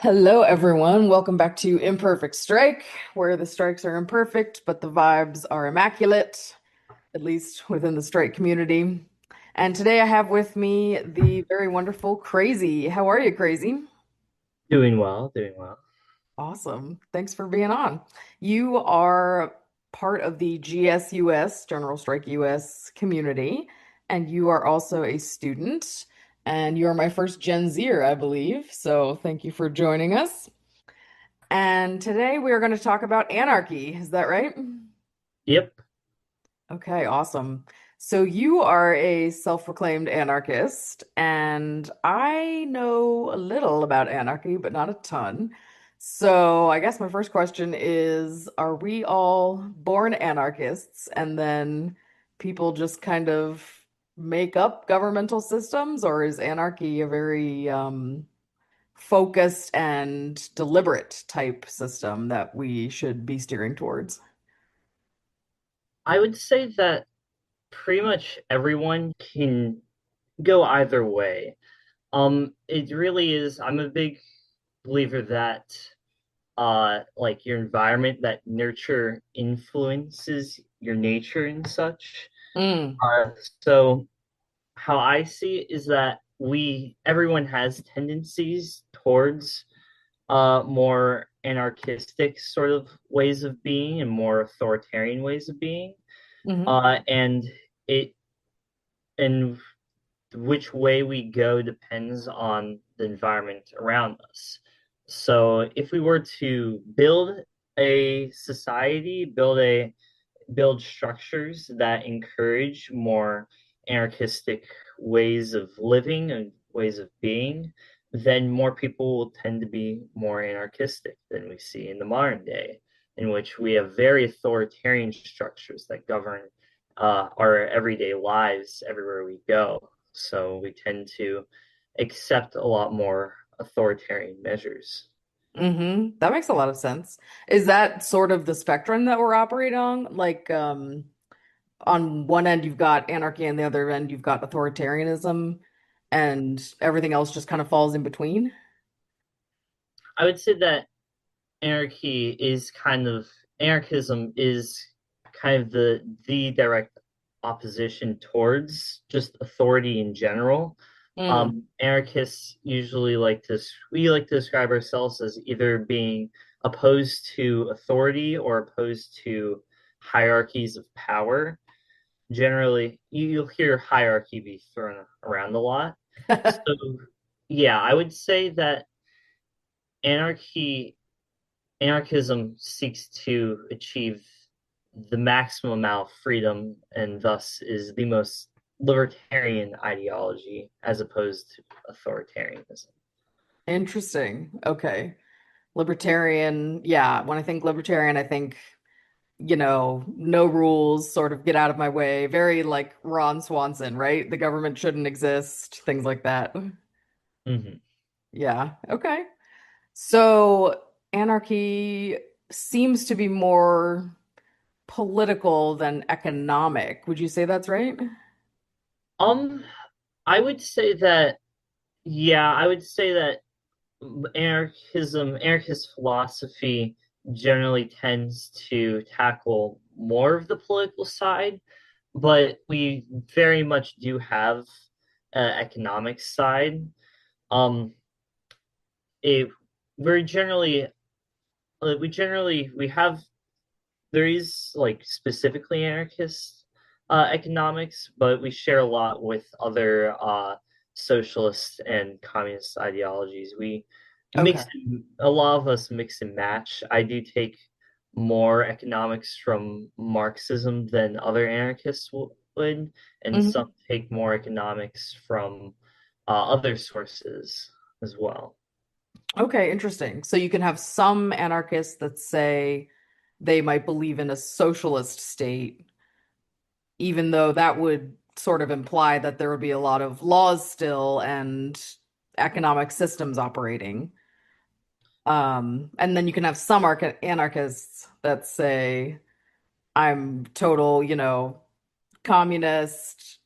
Hello, everyone. Welcome back to Imperfect Strike, where the strikes are imperfect, but the vibes are immaculate, at least within the strike community. And today I have with me the very wonderful Crazy. How are you, Crazy? Doing well, doing well. Awesome. Thanks for being on. You are part of the GSUS, General Strike US community, and you are also a student, and you are my first Gen Zer, I believe. So thank you for joining us. And today we are going to talk about anarchy. Is that right? Yep. Okay, awesome. So you are a self-proclaimed anarchist, and I know a little about anarchy, but not a ton. So I guess my first question is, are we all born anarchists and then people just kind of make up governmental systems, or is anarchy a very focused and deliberate type system that we should be steering towards? I would say that pretty much everyone can go either way. It really is, I'm a big believer that like your environment, that nurture influences your nature and such. Mm, Uh so how I see it is that everyone has tendencies towards more anarchistic sort of ways of being and more authoritarian ways of being. hmm And it and which way we go depends on the environment around us. So if we were to build a society, build structures that encourage more anarchistic ways of living and ways of being, then more people will tend to be more anarchistic than we see in the modern day, in which we have very authoritarian structures that govern our everyday lives everywhere we go. So we tend to accept a lot more authoritarian measures. That makes a lot of sense. Is that sort of the spectrum that we're operating on? Like, on one end you've got anarchy, and the other end you've got authoritarianism, and everything else just kind of falls in between? I would say that anarchy is kind of anarchism is kind of the direct opposition towards just authority in general. Mm. Anarchists usually we like to describe ourselves as either being opposed to authority or opposed to hierarchies of power. Generally, you'll hear hierarchy be thrown around a lot. So yeah, I would say that anarchy anarchism seeks to achieve the maximum amount of freedom and thus is the most libertarian ideology as opposed to authoritarianism. Interesting. Okay. Libertarian. Yeah, when I think libertarian, I think, no rules, sort of get out of my way. Very like Ron Swanson, right? The government shouldn't exist, things like that. Mm-hmm. Yeah. Okay. So anarchy seems to be more political than economic. Would you say that's right? Um, I would say that, yeah, I would say that anarchist philosophy generally tends to tackle more of the political side, but we very much do have economic side. Um, it we're generally we have there is like specifically anarchist economics, but we share a lot with other socialist and communist ideologies. We Okay. a lot of us mix and match. I do take more economics from Marxism than other anarchists would, and hmm some take more economics from other sources as well. Okay, interesting. So you can have some anarchists that say they might believe in a socialist state, even though that would sort of imply that there would be a lot of laws still and economic systems operating. And then you can have some anarchists that say, I'm total, communist.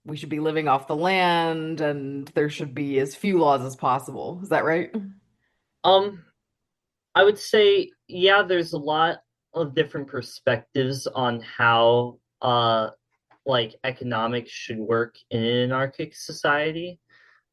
We should be living off the land and there should be as few laws as possible. Is that right? Um, I would say, yeah, there's a lot of different perspectives on how like economics should work in an anarchic society.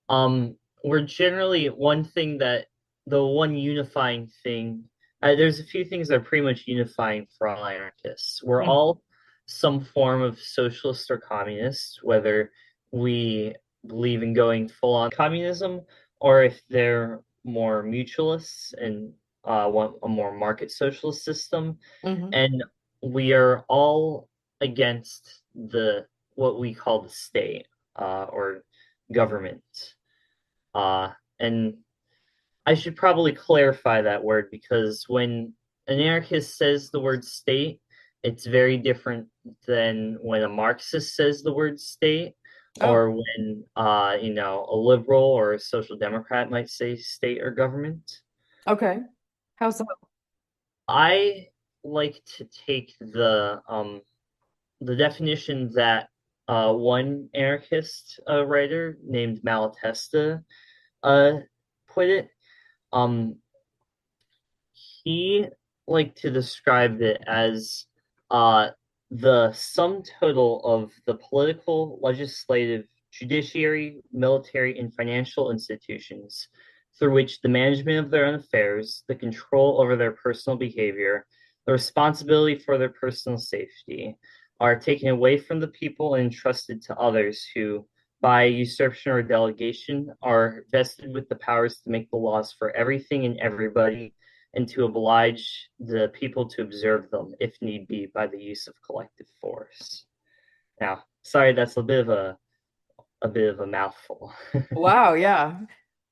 Um, we're generally one thing that the one unifying thing, there's a few things that are pretty much unifying for all anarchists. We're Mhm. all some form of socialist or communist, whether we believe in going full on communism or if they're more mutualists and want a more market socialist system. Mhm. And we are all against the what we call the state or government. And I should probably clarify that word because when an anarchist says the word state, it's very different than when a Marxist says the word state, Oh, or when a liberal or a social democrat might say state or government. okay. How so? I like to take the definition that one anarchist writer named Malatesta uh, put it. Um, he liked to describe it as uh, the sum total of the political, legislative, judiciary, military, and financial institutions through which the management of their own affairs, the control over their personal behavior, the responsibility for their personal safety are taken away from the people and entrusted to others who, by usurpation or delegation, are vested with the powers to make the laws for everything and everybody and to oblige the people to observe them, if need be, by the use of collective force. Now, sorry, that's a bit of a mouthful. Wow, yeah.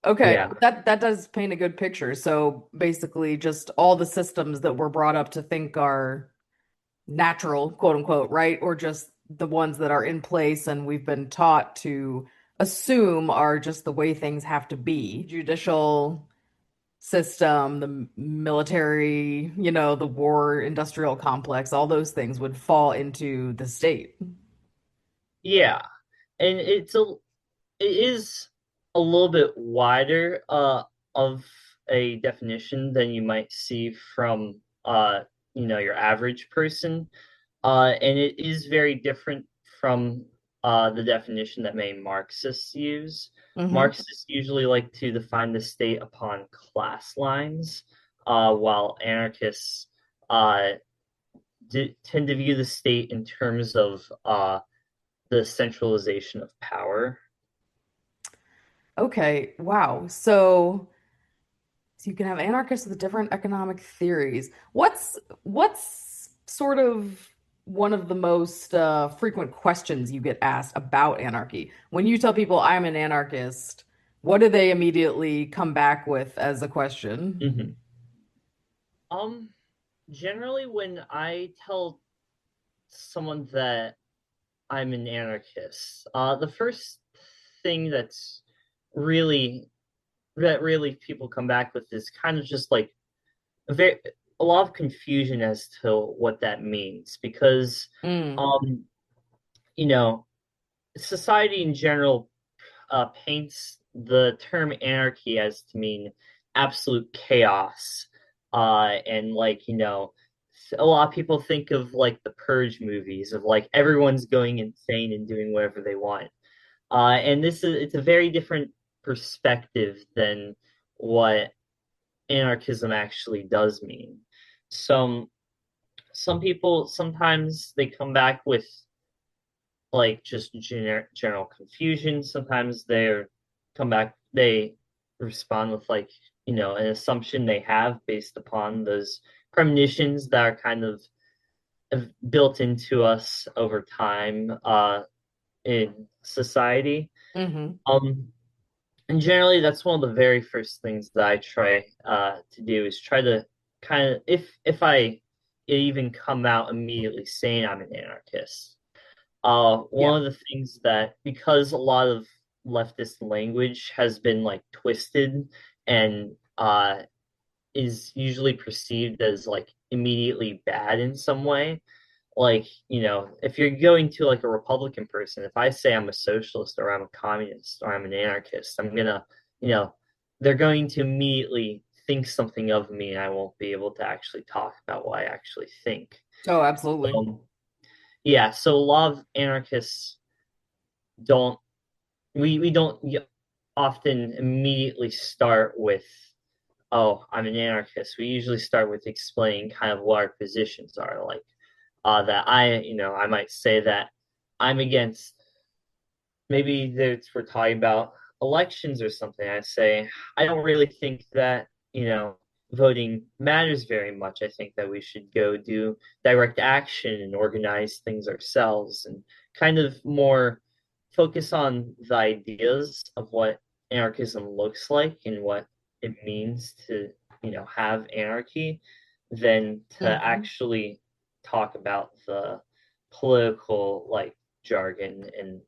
Okay, Yeah, that does paint a good picture. So basically, just all the systems that we're brought up to think are natural, quote unquote, right? Or just the ones that are in place and we've been taught to assume are just the way things have to be. Judicial system, the military, the war industrial complex, all those things would fall into the state. yeah, and it is a little bit wider of a definition than you might see from your average person. And it is very different from the definition that many Marxists use. Hmm. Marxists usually like to define the state upon class lines, while anarchists uh, tend to view the state in terms of the centralization of power. Okay, wow. So you can have anarchists with different economic theories. What's sort of one of the most frequent questions you get asked about anarchy? When you tell people I'm an anarchist, what do they immediately come back with as a question? Mhm. Um, Generally, when I tell someone that I'm an anarchist, the first thing really really people come back with is kind of just like a very a lot of confusion as to what that means because Mm, um you know society in general paints the term anarchy as to mean absolute chaos and like a lot of people think of like the purge movies of like everyone's going insane and doing whatever they want and it's a very different perspective than what anarchism actually does mean. Some people sometimes they come back with like just general confusion. Sometimes they respond with like an assumption they have based upon those premonitions that are kind of built into us over time in society. hmm. Um, And generally, that's one of the very first things that I try to do is try to kind of, if I even come out immediately saying I'm an anarchist. Yeah. One of the things that because a lot of leftist language has been like twisted and is usually perceived as like immediately bad in some way, like if you're going to like a republican person, if I say I'm a socialist or I'm a communist or I'm an anarchist, I'm gonna you know they're going to immediately think something of me, and I won't be able to actually talk about what I actually think. Oh, absolutely. Um, yeah, so a lot of anarchists don't we don't often immediately start with, oh, I'm an anarchist. We usually start with explaining kind of what our positions are, like that I might say that I'm against, maybe that's we're talking about elections or something. I say I don't really think that voting matters very much. I think that we should go do direct action and organize things ourselves and kind of more focus on the ideas of what anarchism looks like and what it means to have anarchy than to Hmm. actually talk about the political like jargon and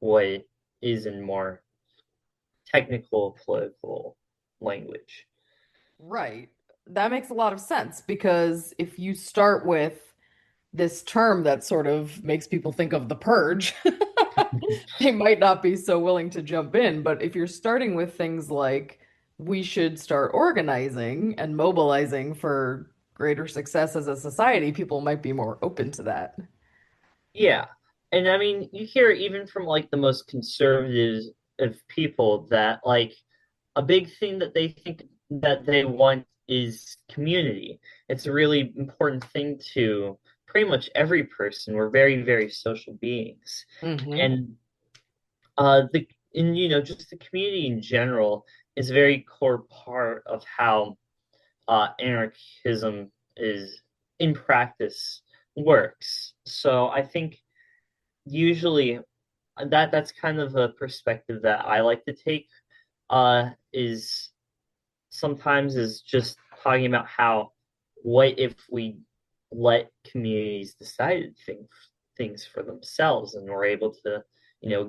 what it is in more technical political language. Right. That makes a lot of sense because if you start with this term that sort of makes people think of the purge, they might not be so willing to jump in. But if you're starting with things like we should start organizing and mobilizing for greater success as a society, people might be more open to that. Yeah. And I mean, you hear even from like the most conservative of people that like a big thing that they think that they want is community. It's a really important thing to pretty much every person. We're very, very social beings. Hmm. And the and just the community in general is a very core part of how anarchism is in practice works. So I think usually that's kind of a perspective that I like to take. Is sometimes is just talking about how what if we let communities decide things for themselves and we're able to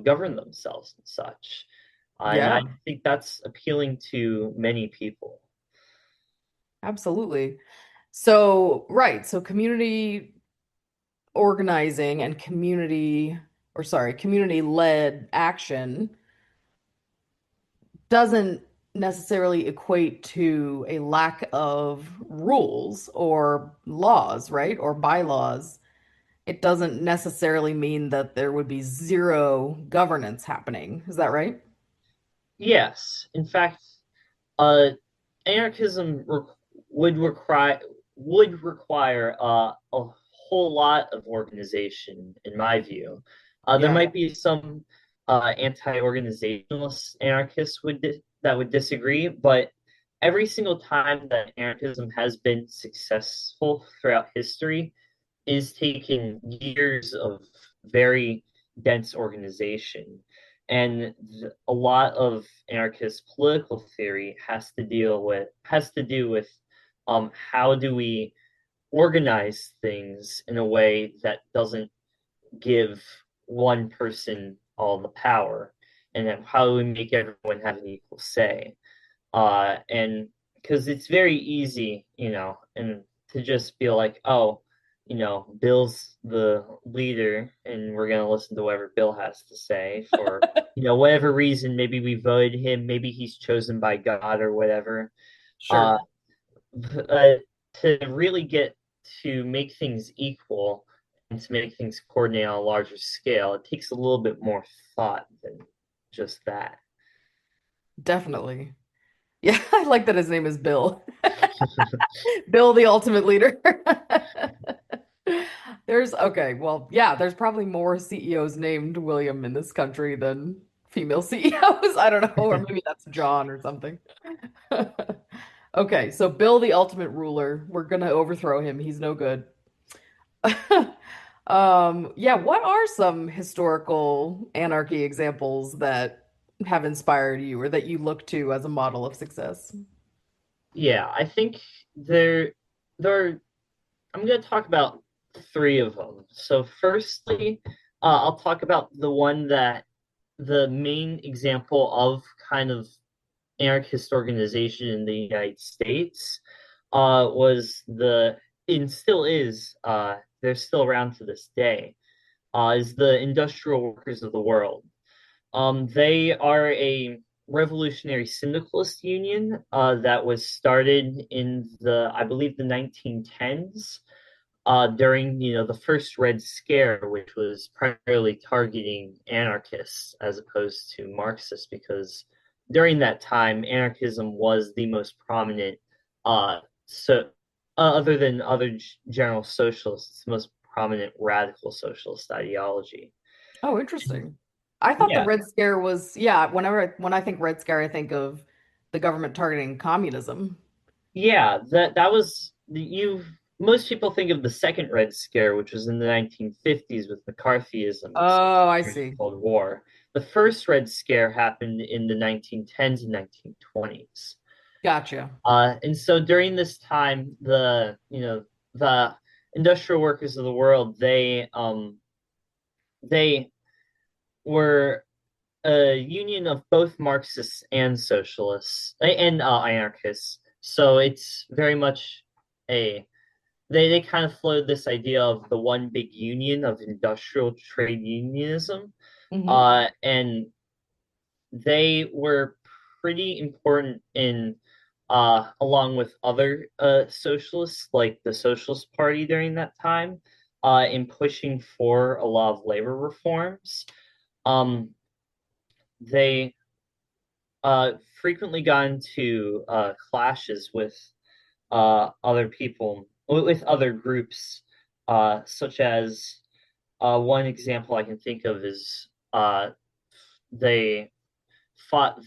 govern themselves and such. And I Yeah, think that's appealing to many people. absolutely. So, right. So, community organizing and community-led action doesn't necessarily equate to a lack of rules or laws, right? Or bylaws. It doesn't necessarily mean that there would be zero governance happening. Is that right? Yes, in fact, uh, anarchism would require a whole lot of organization, in my view. There Yeah. might be some anti-organizationalist anarchists that would disagree, but every single time that anarchism has been successful throughout history is taking years of very dense organization. And a lot of anarchist political theory has to do with how do we organize things in a way that doesn't give one person all the power, and then how do we make everyone have an equal say? And because it's very easy, and to just feel like, oh, Bill's the leader, and we're gonna listen to whatever Bill has to say for, whatever reason. Maybe we voted him, maybe he's chosen by God or whatever. Uh, Sure. uh, to really get to make things equal and to make things coordinate on a larger scale, it takes a little bit more thought than just that. Definitely. Yeah, I like that his name is Bill. Bill, the ultimate leader. Okay, well, yeah, there's probably more CEOs named William in this country than female CEOs. I don't know, or maybe that's John or something. Okay, so Bill, the ultimate ruler, we're gonna overthrow him. He's no good. Yeah, what are some historical anarchy examples that have inspired you or that you look to as a model of success? Yeah, I think there are, I'm going to talk about three of them. So firstly, I'll talk about the one that the main example of kind of anarchist organization in the United States was the and still is they're still around to this day is the industrial workers of the world. They are a revolutionary syndicalist union that was started in I believe, the 1910s during, the first Red Scare, which was primarily targeting anarchists as opposed to Marxists, because during that time, anarchism was the most prominent, so other than other general socialists, the most prominent radical socialist ideology. Oh, interesting. I thought the Yeah, Red Scare was, yeah, when I think Red Scare, I think of the government targeting communism. yeah, that was you. Most people think of the second Red Scare, which was in the 1950s with McCarthyism and such Oh, I during the see. Cold War. The first Red Scare happened in the 1910s and 1920s. Gotcha. And so during this time, the industrial workers of the world, they were a union of both Marxists and socialists and anarchists. So it's very much a they kind of floated this idea of the one big union of industrial trade unionism, Hmm. and they were pretty important in along with other socialists like the Socialist Party during that time in pushing for a lot of labor reforms. Um, they frequently got into clashes with other people, with other groups, such as one example I can think of is they fought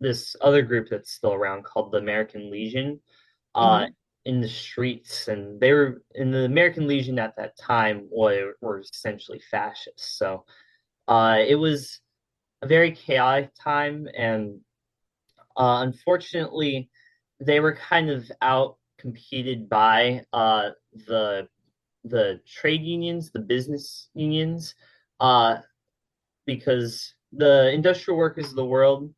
this other group that's still around called the American Legion uh, Hmm. in the streets, and they were in the American Legion at that time were essentially fascists. So it was a very chaotic time, and unfortunately, they were kind of out competed by the trade unions, the business unions, uh, because the industrial workers of the world,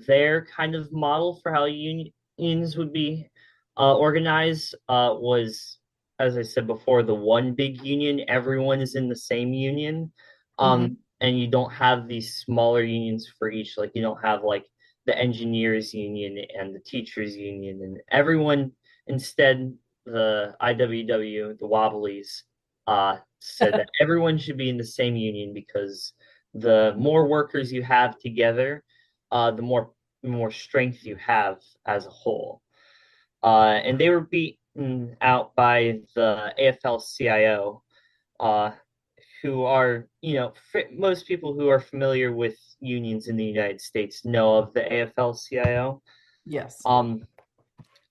their kind of model for how unions would be organized was, as I said before, the one big union. Everyone is in the same union, Hmm. and you don't have these smaller unions for each. Like you don't have like the engineers union and the teachers union, and everyone instead the IWW, the Wobblies, said that everyone should be in the same union because the more workers you have together, the more strength you have as a whole. And they were beaten out by the AFL-CIO, uh, who are, most people who are familiar with unions in the United States know of the AFL-CIO. Yes. Um,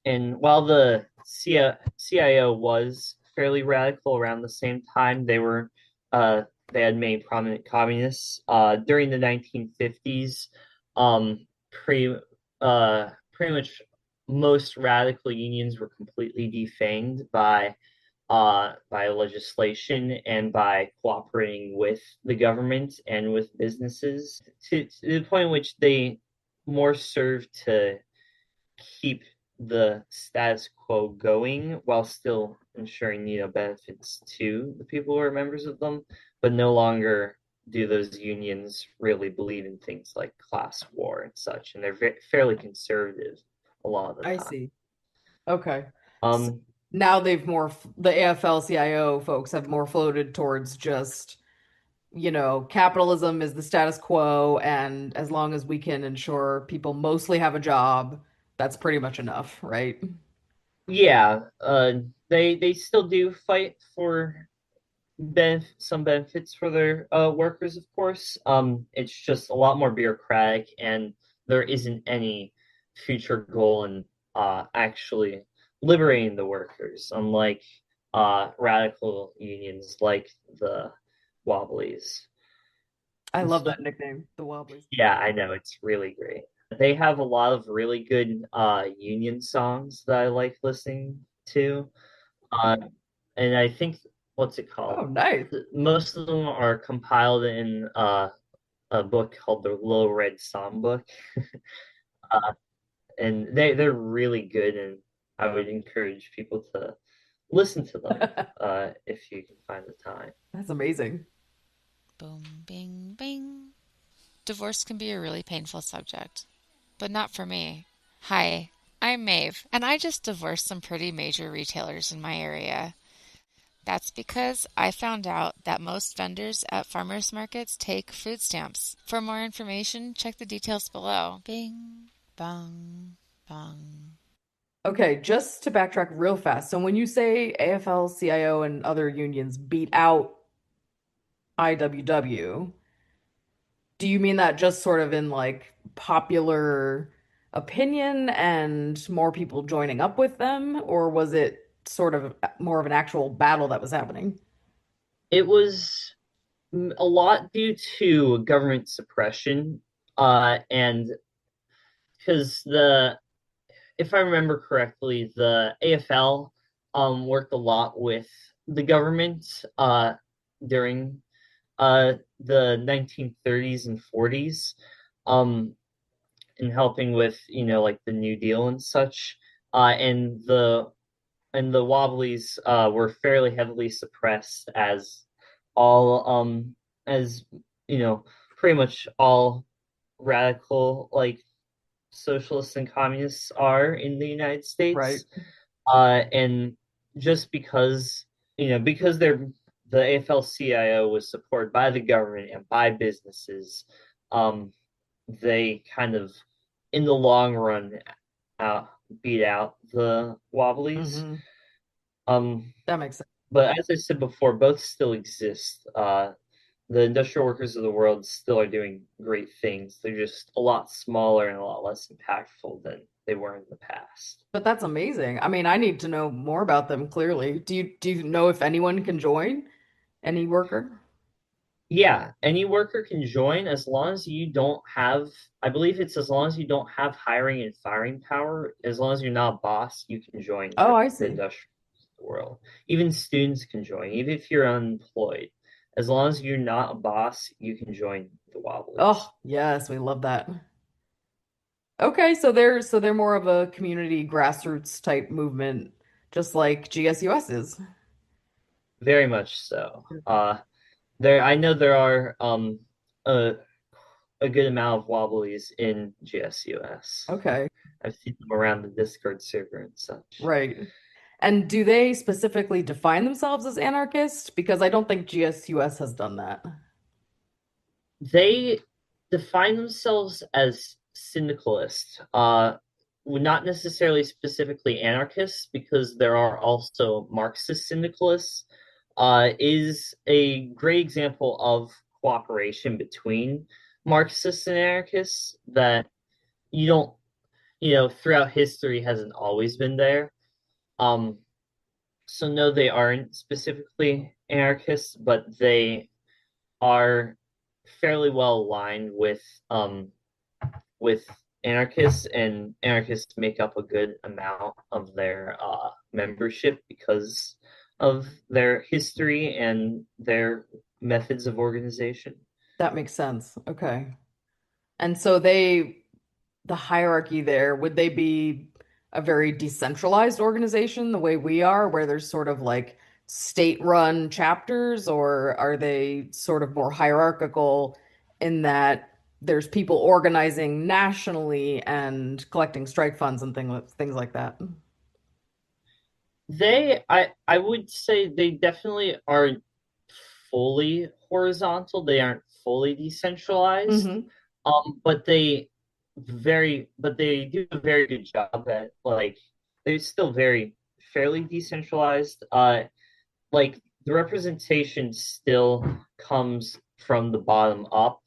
and while the CIO was fairly radical around the same time, they had made prominent communists. During the 1950s, um, pretty pretty much most radical unions were completely defanged by legislation and by cooperating with the government and with businesses to the point in which they more served to keep the status quo going while still ensuring benefits to the people who are members of them, but no longer do those unions really believe in things like class war and such, and they're fairly conservative a lot of the I time. see. Okay. So Um, now the AFL-CIO folks have more floated towards just, capitalism is the status quo, and as long as we can ensure people mostly have a job, that's pretty much enough, right? yeah, they still do fight for some benefits for their workers, of course. It's just a lot more bureaucratic, and there isn't any future goal in actually liberating the workers, unlike radical unions like the Wobblies. I And so, love that nickname, the Wobblies. yeah, I know it's really great. They have a lot of really good union songs that I like listening to. Uh, and I think what's it Oh, called? nice. Most of them are compiled in a book called the Little Red Songbook, uh, and they're really good, and I would encourage people to listen to them if you can find the time. That's amazing. Boom, bing, bing. Divorce can be a really painful subject, but not for me. Hi, I'm Maeve, and I just divorced some pretty major retailers in my area. That's because I found out that most vendors at farmers markets take food stamps. For more information, check the details below. Bing, bong, bong. Okay, just to backtrack real fast. So when you say AFL-CIO and other unions beat out IWW, do you mean that just sort of in like popular opinion and more people joining up with them, or was it sort of more of an actual battle that was happening? It was a lot due to government suppression, and because if I remember correctly, the AFL worked a lot with the government during the 1930s and 40s, um, in helping with like the New Deal and such, and the Wobblies were fairly heavily suppressed all as you know pretty much all radical like socialists and communists are in the United Right. States. And just because the AFL-CIO was supported by the government and by businesses, um, they kind of, in the long run, uh, beat out the Wobblies. Hmm. Um, That makes sense. but as I said before, both still exist. The industrial workers of the world still are doing great things. They're just a lot smaller and a lot less impactful than they were in the past. But that's amazing. I mean, I need to know more about them clearly. Do you know if anyone can join? Any worker? Yeah, any worker can join as long as you don't have, I believe it's as long as you don't have hiring and firing power, as long as you're not a boss, you can join Oh, I the see. industrial world. Even students can join, even if you're unemployed. As long as you're not a boss, you can join the Wobblies. Oh, yes, we love that. Okay, so they're more of a community grassroots type movement, just like GSUS is. Very much so. I know there are a a good amount of Wobblies in GSUS. Okay, I've seen them around the Discord server and such. right. And do they specifically define themselves as anarchist? Because I don't think GSUS has done that. They define themselves as syndicalists, not necessarily specifically anarchists, because there are also Marxist syndicalists. Is a great example of cooperation between Marxists and anarchists that you don't, throughout history hasn't always been there. Um, so no, they aren't specifically anarchists, but they are fairly well aligned with anarchists, and anarchists make up a good amount of their membership because of their history and their methods of organization. That makes sense. Okay. And so the hierarchy there, would they be a very decentralized organization the way we are, where there's sort of like state-run chapters, or are they sort of more hierarchical in that there's people organizing nationally and collecting strike funds and things like that? I would say they definitely aren't fully horizontal. They aren't fully decentralized. Hmm. But they do a very good job at like they're still very fairly decentralized. Like the representation still comes from the bottom up.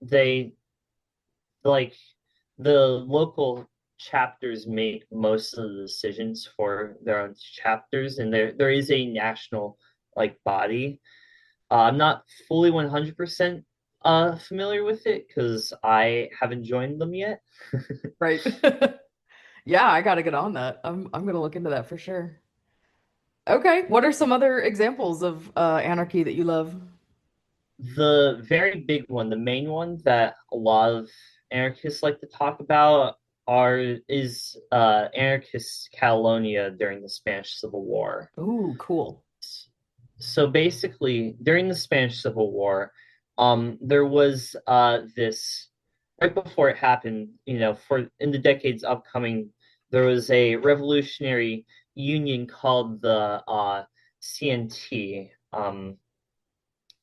They like the local chapters make most of the decisions for their own chapters, and there is a national like body. I'm not fully 100% familiar with it because I haven't joined them yet. Right. Yeah, I gotta get on that. I'm gonna look into that for sure. Okay, what are some other examples of anarchy that you love? The very big one, the main one that a lot of anarchists like to talk about is anarchist Catalonia during the Spanish Civil War. Ooh, cool. So basically, during the Spanish Civil War, There was this right before it happened, for in the decades upcoming, there was a revolutionary union called the CNT.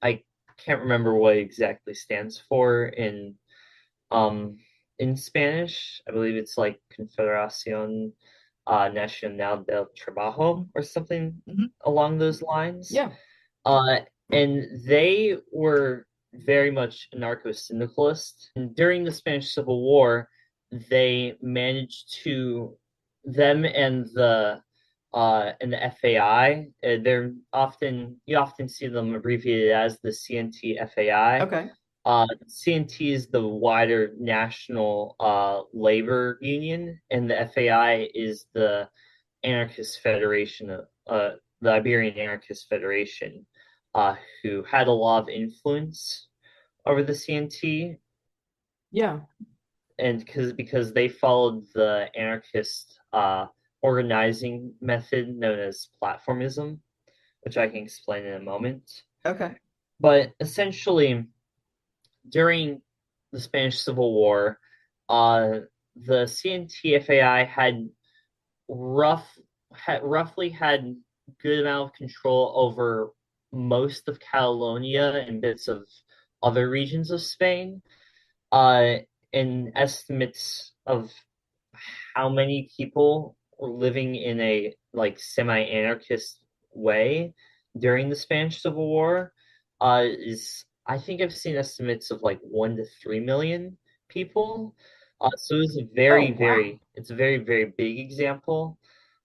I can't remember what it exactly stands for um in Spanish. I believe it's like Confederación Nacional del Trabajo or something Mhm. along those lines. Yeah. Uh, and they were very much anarcho-syndicalist. And during the Spanish Civil War, they managed to them and the FAI. You often see them abbreviated as the CNT FAI. Okay. CNT is the wider national labor union, and the FAI is the anarchist federation, the Iberian Anarchist Federation, who had a lot of influence over the CNT, Yeah. and because they followed the anarchist organizing method known as platformism, which I can explain in a moment. Okay. But essentially, during the Spanish Civil War, uh, the CNTFAI roughly had good amount of control over most of Catalonia and bits of other regions of Spain. Uh, and estimates of how many people were living in a like semi-anarchist way during the Spanish Civil War is I think I've seen estimates of like 1 to 3 million people. So Oh, wow. it's a very, very big example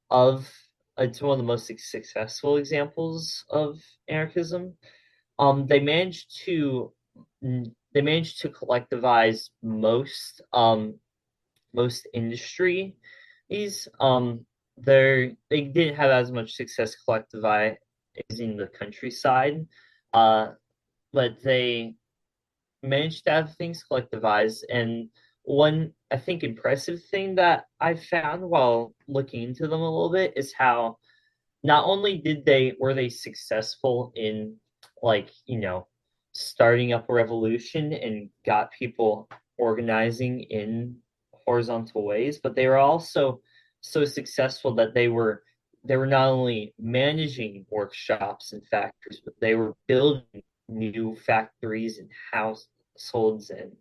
of it's one of the most successful examples of anarchism. They managed to they managed to collectivize most industries. They didn't have as much success collectivizing the countryside, uh, but they managed to have things collectivized. And one, I think, impressive thing that I found while looking into them a little bit is how not only did they were they successful in like starting up a revolution and got people organizing in horizontal ways, but they were also so successful that they were not only managing workshops and factories, but they were building new factories and households and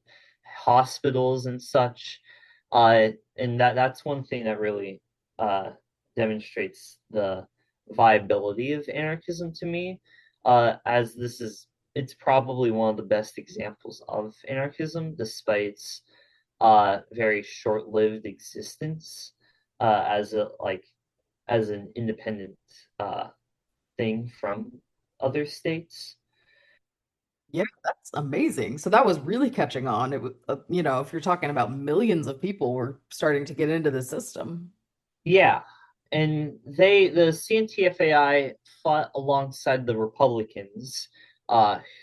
hospitals and such. And that's one thing that really demonstrates the viability of anarchism to me, as it's probably one of the best examples of anarchism, despite its very short-lived existence as an independent uh, thing from other states. Yeah, that's amazing. So that was really catching on. It was, if you're talking about millions of people were starting to get into the system. Yeah, and the CNTFAI fought alongside the Republicans,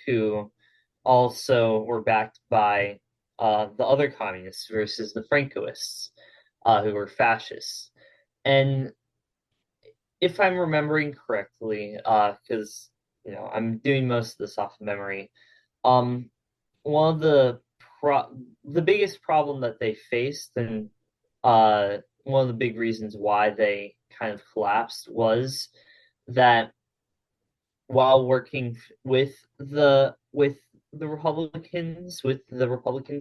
who also were backed by the other communists versus the Francoists, who were fascists. And if I'm remembering correctly, because I'm doing most of this off of memory, um, one of the biggest problem that they faced, and one of the big reasons why they kind of collapsed, was that while working with the Republican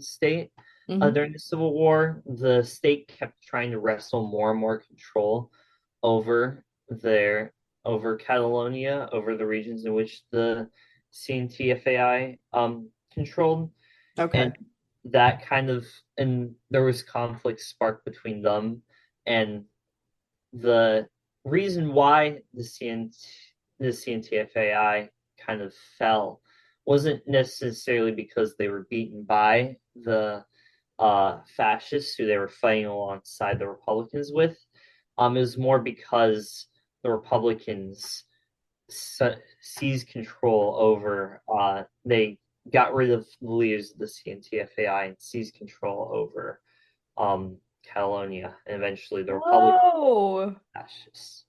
state Hmm. during the Civil War, the state kept trying to wrestle more and more control over their over Catalonia, over the regions in which the CNTFAI controlled, and Okay. there was conflict sparked between them, and the reason why the CNTFAI kind of fell wasn't necessarily because they were beaten by the fascists who they were fighting alongside the Republicans with. It was more because the Republicans seized control over. They got rid of the leaders of the CNTFAI and seized control over Catalonia, and eventually the Republican Whoa. fascists.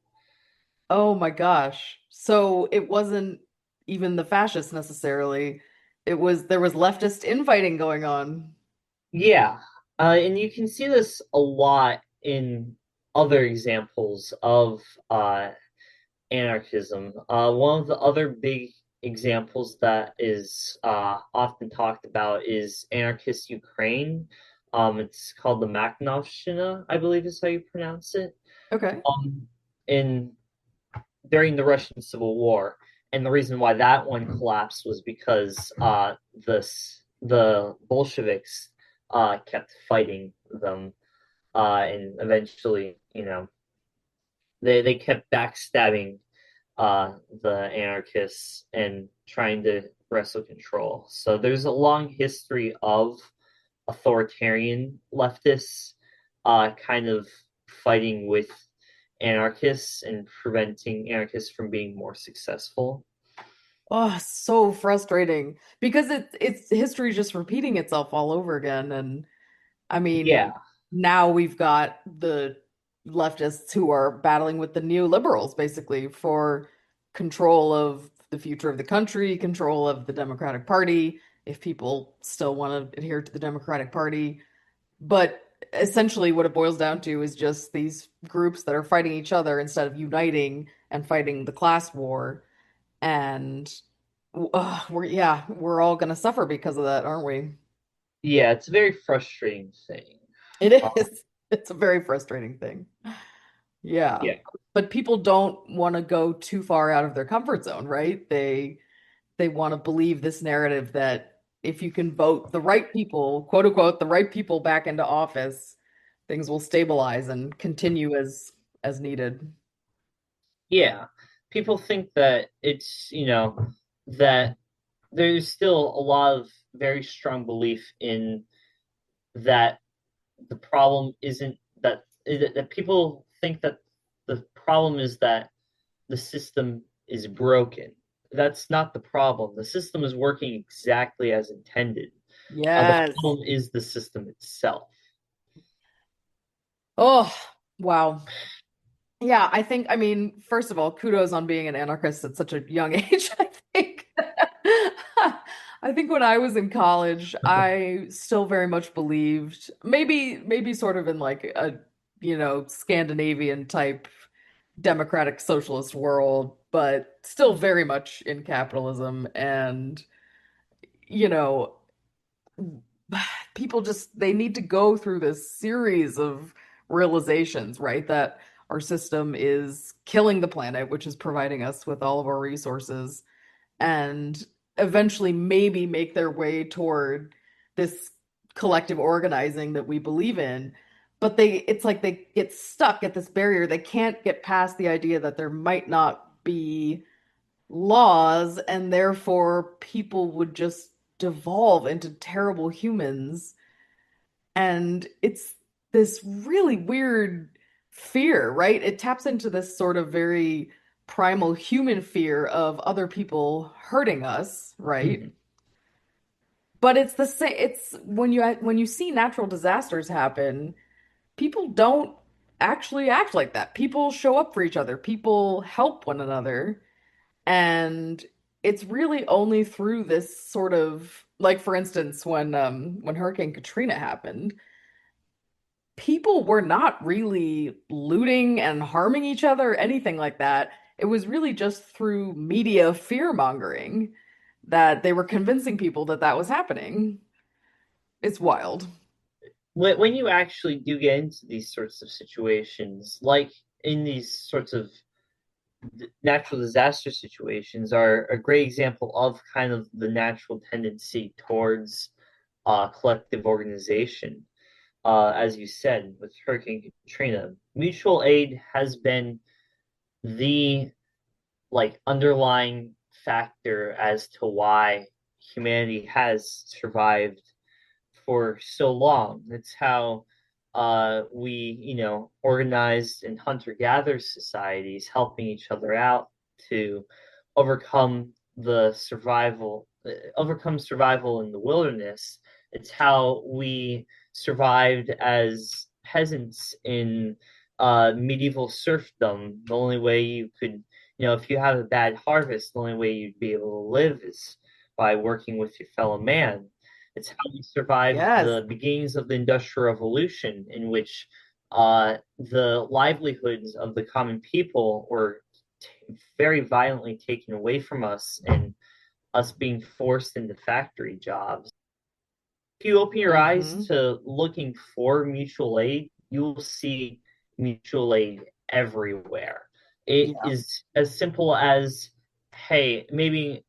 Oh my gosh. So it wasn't even the fascists necessarily. There was leftist infighting going on. Yeah, and you can see this a lot in other examples of uh, anarchism. One of the other big examples that is often talked about is anarchist Ukraine. It's called the Makhnovshina, I believe is how you pronounce it. Okay. Um, in during the Russian Civil War, and the reason why that one collapsed was because the Bolsheviks kept fighting them, and eventually, they kept backstabbing the anarchists and trying to wrestle control. So there's a long history of authoritarian leftists kind of fighting with anarchists and preventing anarchists from being more successful. Oh, so frustrating because it's history just repeating itself all over again. And I mean, Yeah, now we've got the leftists who are battling with the neoliberals basically for control of the future of the country, control of the Democratic Party, if people still want to adhere to the Democratic Party. But essentially, what it boils down to is just these groups that are fighting each other instead of uniting and fighting the class war. And we're all gonna suffer because of that, aren't we? yeah, it's a very frustrating thing. Uh, It is. It's a very frustrating thing. Yeah. yeah, But people don't want to go too far out of their comfort zone, right? They want to believe this narrative that if you can vote the right people, quote unquote, the right people back into office, things will stabilize and continue as needed. yeah. People think that that there's still a lot of very strong belief in that the problem isn't that people think that the problem is that the system is broken. That's not the problem. The system is working exactly as intended. The Yes. problem is the system itself. Oh, wow. Yeah, I mean, first of all, kudos on being an anarchist at such a young age, I think. I think when I was in college, I still very much believed, maybe sort of in like a, Scandinavian type democratic socialist world, but still very much in capitalism. And, you know, people just they need to go through this series of realizations, right? That our system is killing the planet, which is providing us with all of our resources, and eventually maybe make their way toward this collective organizing that we believe in. But it's like they get stuck at this barrier. They can't get past the idea that there might not be laws, and therefore people would just devolve into terrible humans. And it's this really weird fear, right? It taps into this sort of very primal human fear of other people hurting us, right? Mhm. But it's the same, it's when you see natural disasters happen, people don't actually act like that. People show up for each other. People help one another. And it's really only through this sort of like for instance when Hurricane Katrina happened, people were not really looting and harming each other, anything like that. It was really just through media fear mongering that they were convincing people that that was happening. It's wild. When you actually do get into these sorts of situations, like in these sorts of natural disaster situations, are a great example of kind of the natural tendency towards collective organization. As you said, with Hurricane Katrina, mutual aid has been the underlying factor as to why humanity has survived for so long. It's how we, organized in hunter-gatherer societies, helping each other out to overcome overcome survival in the wilderness. It's how we survived as peasants in medieval serfdom. The only way you could, if you have a bad harvest, the only way you'd be able to live is by working with your fellow man. It's how we survived Yes. the beginnings of the Industrial Revolution, in which the livelihoods of the common people were very violently taken away from us, and us being forced into factory jobs. If you open your eyes Hmm. to looking for mutual aid, you will see mutual aid everywhere. It Yeah. is as simple as, hey, maybe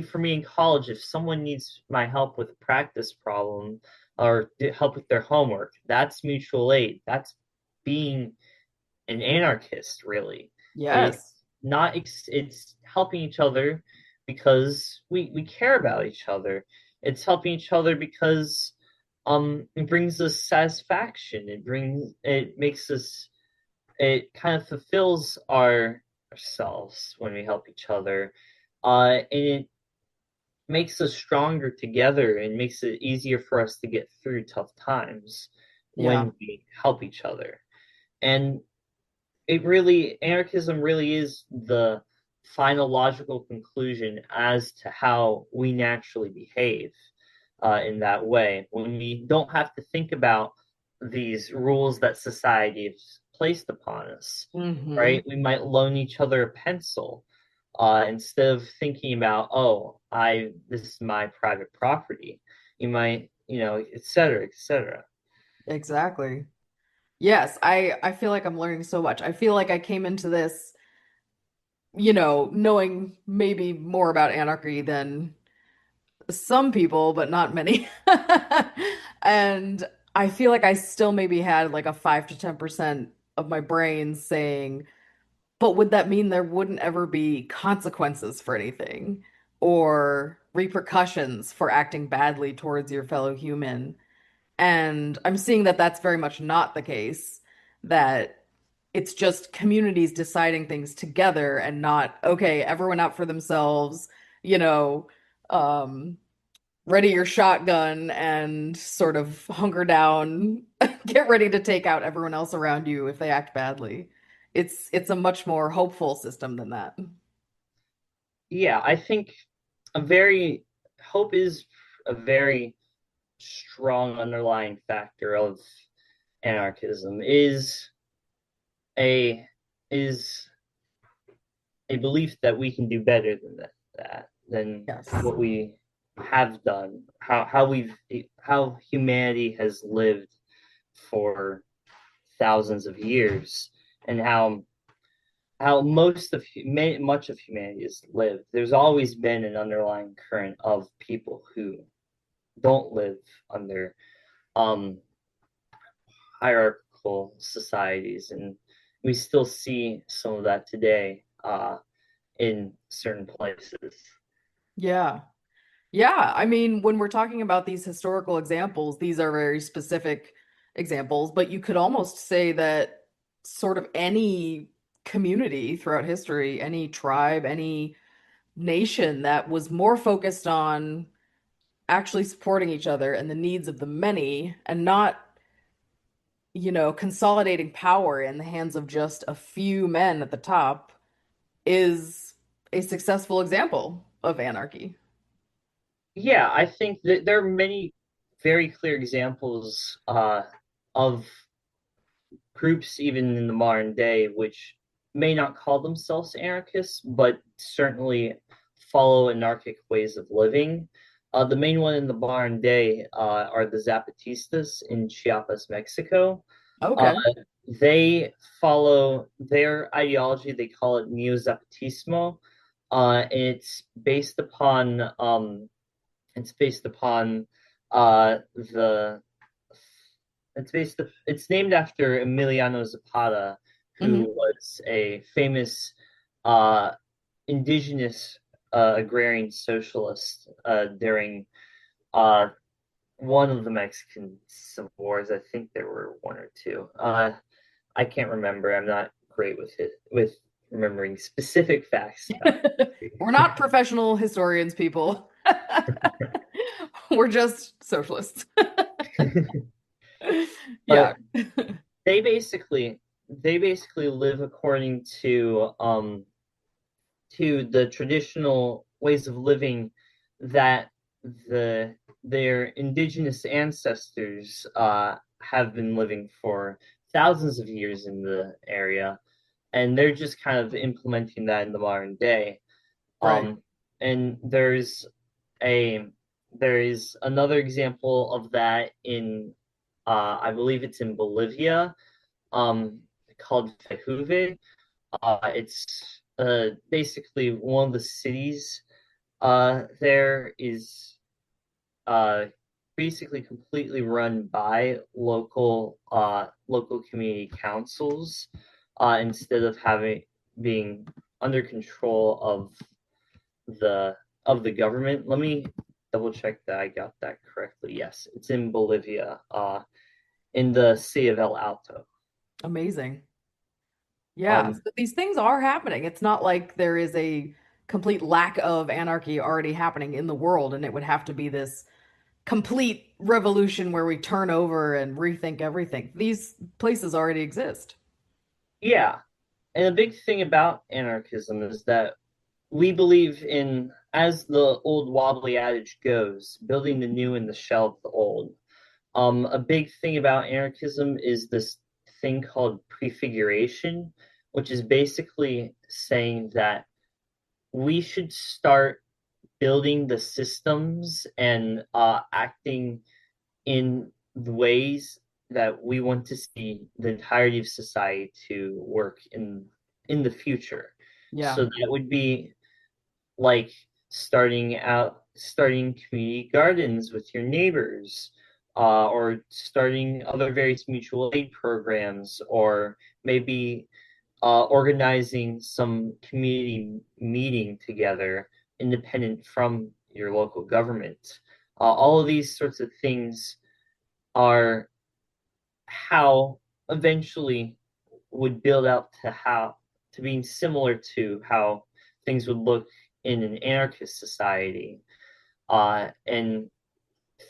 for me in college, if someone needs my help with a practice problem or help with their homework, that's mutual aid. That's being an anarchist, really. It's Yes. not it's helping each other because we care about each other. It's helping each other because it brings us satisfaction. It makes us it kind of fulfills ourselves when we help each other. And it makes us stronger together and makes it easier for us to get through tough times Yeah. when we help each other. And anarchism really is the final logical conclusion as to how we naturally behave in that way. When we don't have to think about these rules that society has placed upon us, Hmm. right? We might loan each other a pencil instead of thinking about, oh, this is my private property. You might, et cetera, et cetera. Exactly. Yes, I feel like I'm learning so much. I feel like I came into this, knowing maybe more about anarchy than some people, but not many. And I feel like I still maybe had like a 5 to 10% of my brain saying, but would that mean there wouldn't ever be consequences for anything or repercussions for acting badly towards your fellow human? And I'm seeing that that's very much not the case, that it's just communities deciding things together and not, okay, everyone out for themselves, you know, um, ready your shotgun and sort of hunker down, get ready to take out everyone else around you if they act badly. It's a much more hopeful system than that. Yeah, I think a very hope is a very strong underlying factor of anarchism a is a belief that we can do better than than Yes. what we have done, how humanity has lived for thousands of years, and how much of humanity has lived. There's always been an underlying current of people who don't live under um hierarchical societies, and we still see some of that today in certain places. Yeah. Yeah, I mean, when we're talking about these historical examples, these are very specific examples, but you could almost say that sort of any community throughout history, any tribe, any nation that was more focused on actually supporting each other and the needs of the many and not, consolidating power in the hands of just a few men at the top is a successful example of anarchy. Yeah, I think that there are many very clear examples of groups, even in the modern day, which may not call themselves anarchists, but certainly follow anarchic ways of living. The main one in the modern day are the Zapatistas in Chiapas, Mexico. Uh, Okay. they follow their ideology. They call it neo-Zapatismo, and it's based upon the it's named after Emiliano Zapata, who Hmm. was a famous uh, indigenous agrarian socialist during uh, one of the Mexican civil wars. I think there were one or two. I can't remember. I'm not great with remembering specific facts about We're not professional historians, people. We're just socialists. history. Yeah. But they basically live according to the traditional ways of living that their indigenous ancestors have been living for thousands of years in the area, and they're just kind of implementing that in the modern day. Right. Um, and a there is another example of that in I believe it's in Bolivia, um, called Fejuve. It's basically one of the cities there is uh, basically completely run by local community councils instead of having being under control the of the government. Let me double check that I got that correctly. Yes, it's in Bolivia, in the city of El Alto. Amazing. Yeah, Um, so these things are happening. It's not like there is a complete lack of anarchy already happening in the world, and it would have to be this complete revolution where we turn over and rethink everything. These places already exist. yeah, and a big thing about anarchism is that we believe in, as the old wobbly adage goes, building the new in the shell of the old. A big thing about anarchism is this thing called prefiguration, which is basically saying that we should start building the systems and acting in the ways that we want to see the entirety of society to work in the future. Yeah. So that would be like starting community gardens with your neighbors, or starting other various mutual aid programs, or maybe organizing some community meeting together independent from your local government. All of these sorts of things are how eventually would build out to being similar to how things would look in an anarchist society. And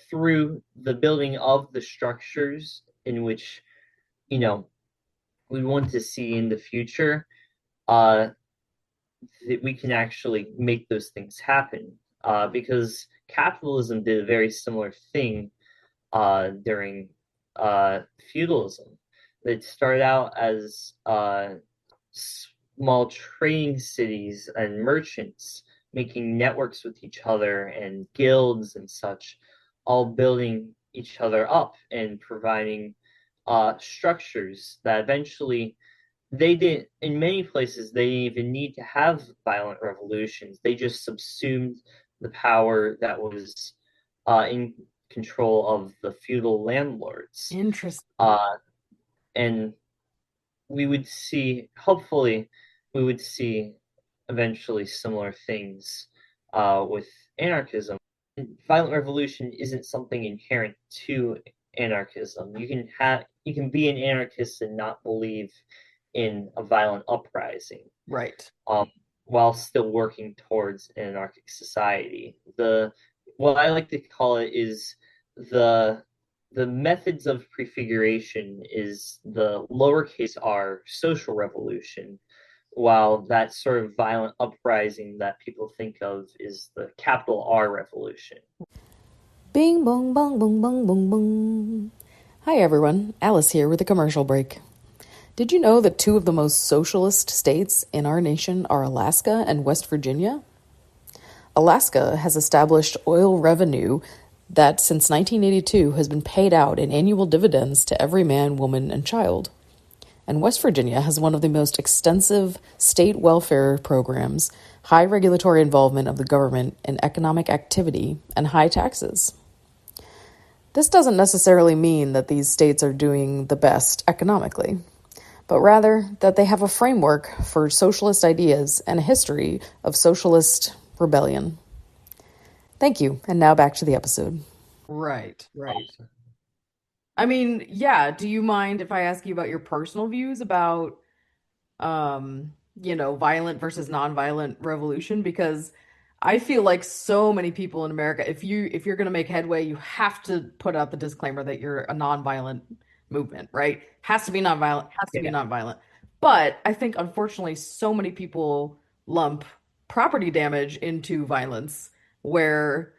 through the building of the structures in which, you know, we want to see in the future, uh, that we can actually make those things happen. Because capitalism did a very similar thing during feudalism. It started out as small trading cities and merchants making networks with each other and guilds and such, all building each other up and providing structures that eventually they didn't, in many places, they didn't even need to have violent revolutions. They just subsumed the power that was in control of the feudal landlords. Interesting. Uh, and we would see, hopefully, we would see eventually similar things with anarchism. Violent revolution isn't something inherent to anarchism. You can be an anarchist and not believe in a violent uprising, Right. um, while still working towards an anarchic society. The What I like to call it is the the methods of prefiguration is the lowercase r social revolution, while that sort of violent uprising that people think of is the capital R revolution. Bing bong bong bong bong bong bong. Hi everyone, Alice here with a commercial break. Did you know that two of the most socialist states in our nation are Alaska and West Virginia? Alaska has established oil revenue that since 1982 has been paid out in annual dividends to every man, woman, and child. And West Virginia has one of the most extensive state welfare programs, high regulatory involvement of the government in economic activity, and high taxes. This doesn't necessarily mean that these states are doing the best economically, but rather that they have a framework for socialist ideas and a history of socialist rebellion. Thank you, and now back to the episode. Right, right. I mean, yeah, do you mind if I ask you about your personal views about violent versus nonviolent revolution? Because I feel like so many people in America, if you're going to make headway, you have to put out the disclaimer that you're a nonviolent movement, right? Has to be nonviolent, has to be Yeah. nonviolent. But I think unfortunately so many people lump property damage into violence where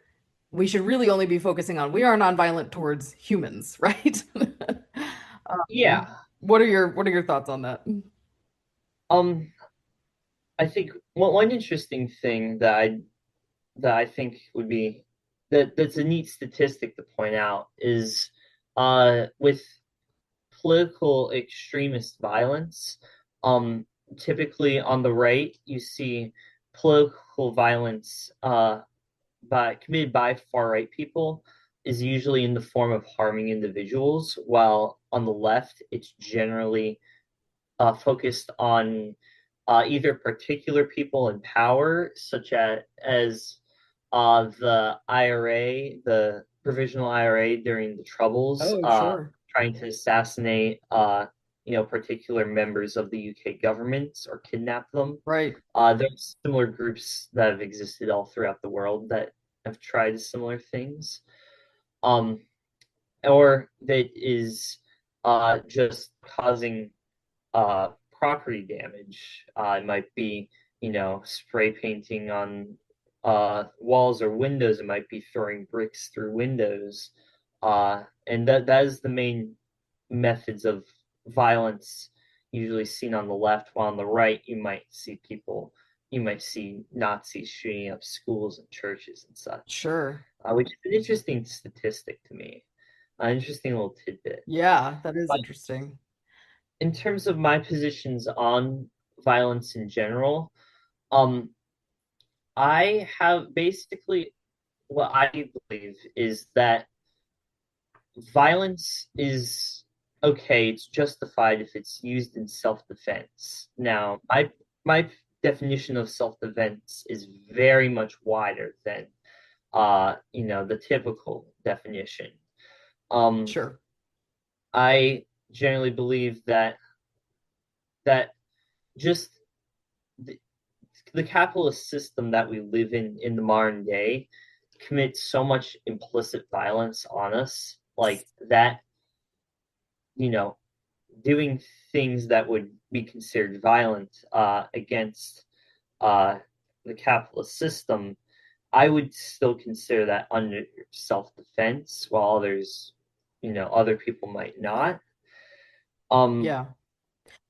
we should really only be focusing on we are nonviolent towards humans, right? Yeah. What are your thoughts on that? Um, I think one interesting thing that I think would be that's a neat statistic to point out is with political extremist violence, typically on the right you see political violence committed by far right people is usually in the form of harming individuals, while on the left it's generally focused on either particular people in power, such as the IRA, the provisional IRA during the Troubles, Oh, sure. trying to assassinate particular members of the UK government or kidnap them. Right. There's similar groups that have existed all throughout the world that have tried similar things. Um, or that is just causing property damage. It might be, spray painting on walls or windows. It might be throwing bricks through windows. And that is the main methods of violence usually seen on the left, while on the right you might see Nazis shooting up schools and churches and such, Sure. which is an interesting statistic to me, an interesting little tidbit. Yeah, that is But interesting. in terms of my positions on violence in general, um, I have basically what I believe is that violence is okay, it's justified if it's used in self-defense. Now, my definition of self-defense is very much wider than the typical definition. Um, Sure. I generally believe that just the, the capitalist system that we live in the modern day commits so much implicit violence on us, like that, you know, doing things that would be considered violent against uh, the capitalist system, I would still consider that under self-defense, while other people might not. Um, Yeah.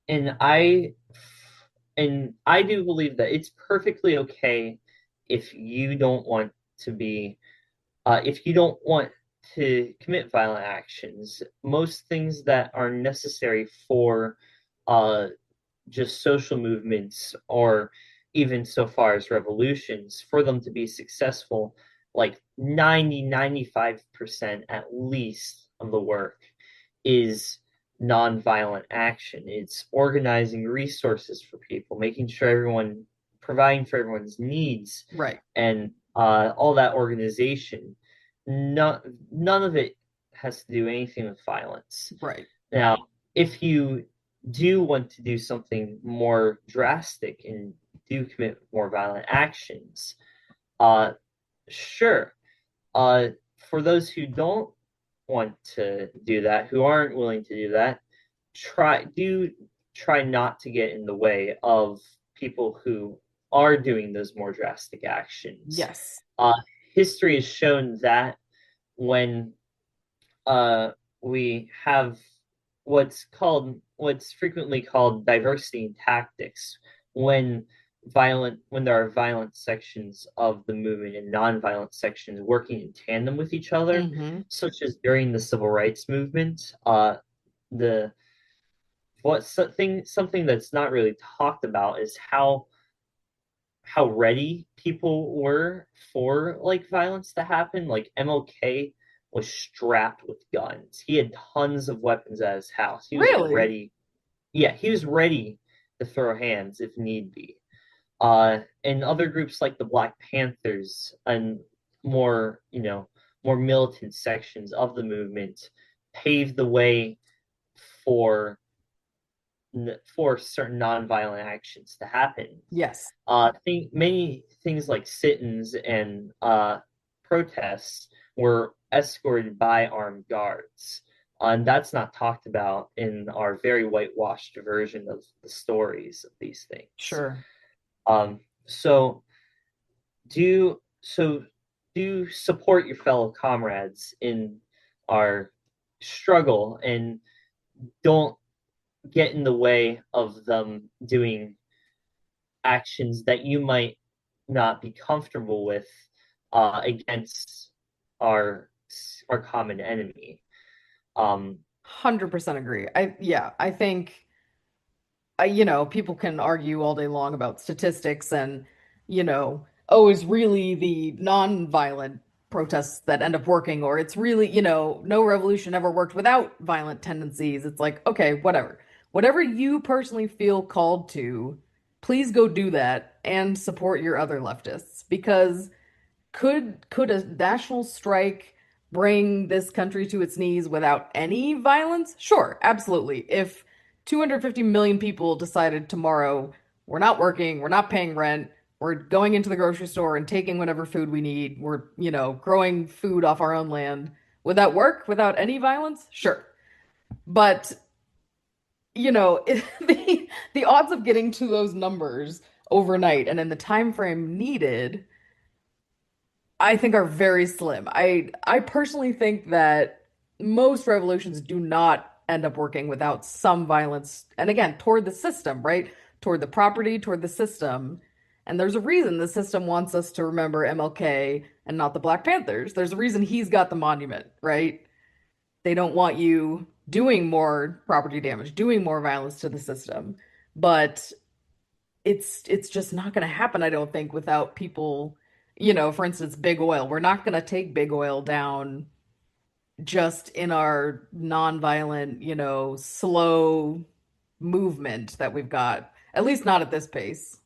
and I do believe that it's perfectly okay if you don't want to be if you don't want to commit violent actions. Most things that are necessary for uh, just social movements, or even so far as revolutions, for them to be successful, like 95% at least of the work is nonviolent action. It's organizing resources for people, making sure providing for everyone's needs, Right. and all that organization. None of it has to do anything with violence. Right. Now, if you do want to do something more drastic and do commit more violent actions, uh, sure. Uh, for those who don't want to do that, who aren't willing to do that, try not to get in the way of people who are doing those more drastic actions. Yes. Uh, History has shown that when uh, we have what's frequently called diversity in tactics, when when there are violent sections of the movement and non-violent sections working in tandem with each other, Mm-hmm. such as during the civil rights movement. The something that's not really talked about is how ready people were for like violence to happen. Like MLK was strapped with guns. He had tons of weapons at his house. He was Really? ready. Yeah, he was ready to throw hands if need be. And other groups like the Black Panthers and more, more militant sections of the movement paved the way for for certain nonviolent actions to happen. Yes. Many things like sit-ins and protests were escorted by armed guards. And that's not talked about in our very whitewashed version of the stories of these things. Sure. So do so do support your fellow comrades in our struggle and don't get in the way of them doing actions that you might not be comfortable with against our our common enemy. Um, 100% agree. Yeah, I think people can argue all day long about statistics and, oh, is really the non-violent protests that end up working, or it's really, no revolution ever worked without violent tendencies. It's like, okay, whatever. Whatever you personally feel called to, please go do that and support your other leftists because could a national strike bring this country to its knees without any violence? Sure, absolutely. If 250 million people decided tomorrow, we're not working, we're not paying rent, we're going into the grocery store and taking whatever food we need, we're, growing food off our own land, would that work without any violence? Sure. But, the odds of getting to those numbers overnight and in the time frame needed I think are very slim. I personally think that most revolutions do not end up working without some violence. And again, toward the system, right? Toward the property, toward the system. And there's a reason the system wants us to remember MLK and not the Black Panthers. There's a reason he's got the monument, right? They don't want you doing more property damage, doing more violence to the system. But it's just not going to happen, I don't think, without people, for instance, big oil. We're not going to take big oil down just in our nonviolent, slow movement that we've got. At least not at this pace.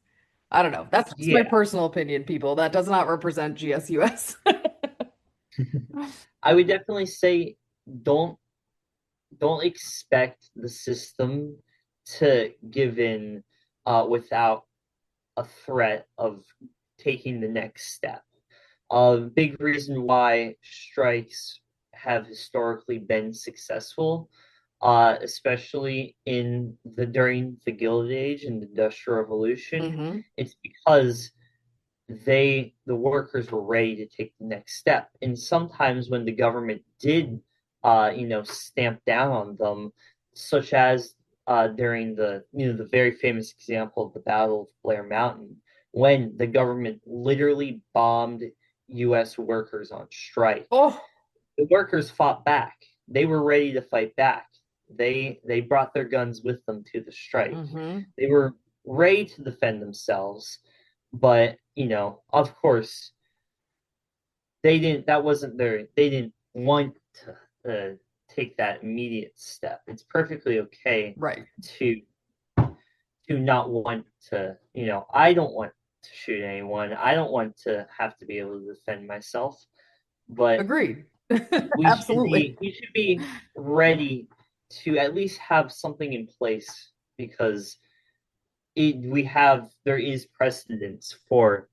I don't know. That's just my yeah, personal opinion, people. That does not represent GSUS. I would definitely say don't don't expect the system to give in without a threat of taking the next step. A big reason why strikes have historically been successful, especially in the during the Gilded Age and the Industrial Revolution, Hmm. it's because the workers were ready to take the next step. And sometimes when the government did stamp down on them, such as during the very famous example of the Battle of Blair Mountain, when the government literally bombed US workers on strike. Oh, The workers fought back. They were ready to fight back. They brought their guns with them to the strike. hmm. They were ready to defend themselves, but of course, they didn't. That wasn't their. They didn't want to take that immediate step. It's perfectly okay Right. to not want to. I don't want to shoot anyone. I don't want to have to be able to defend myself. But Agreed. we should Absolutely. be ready to at least have something in place because there is precedence for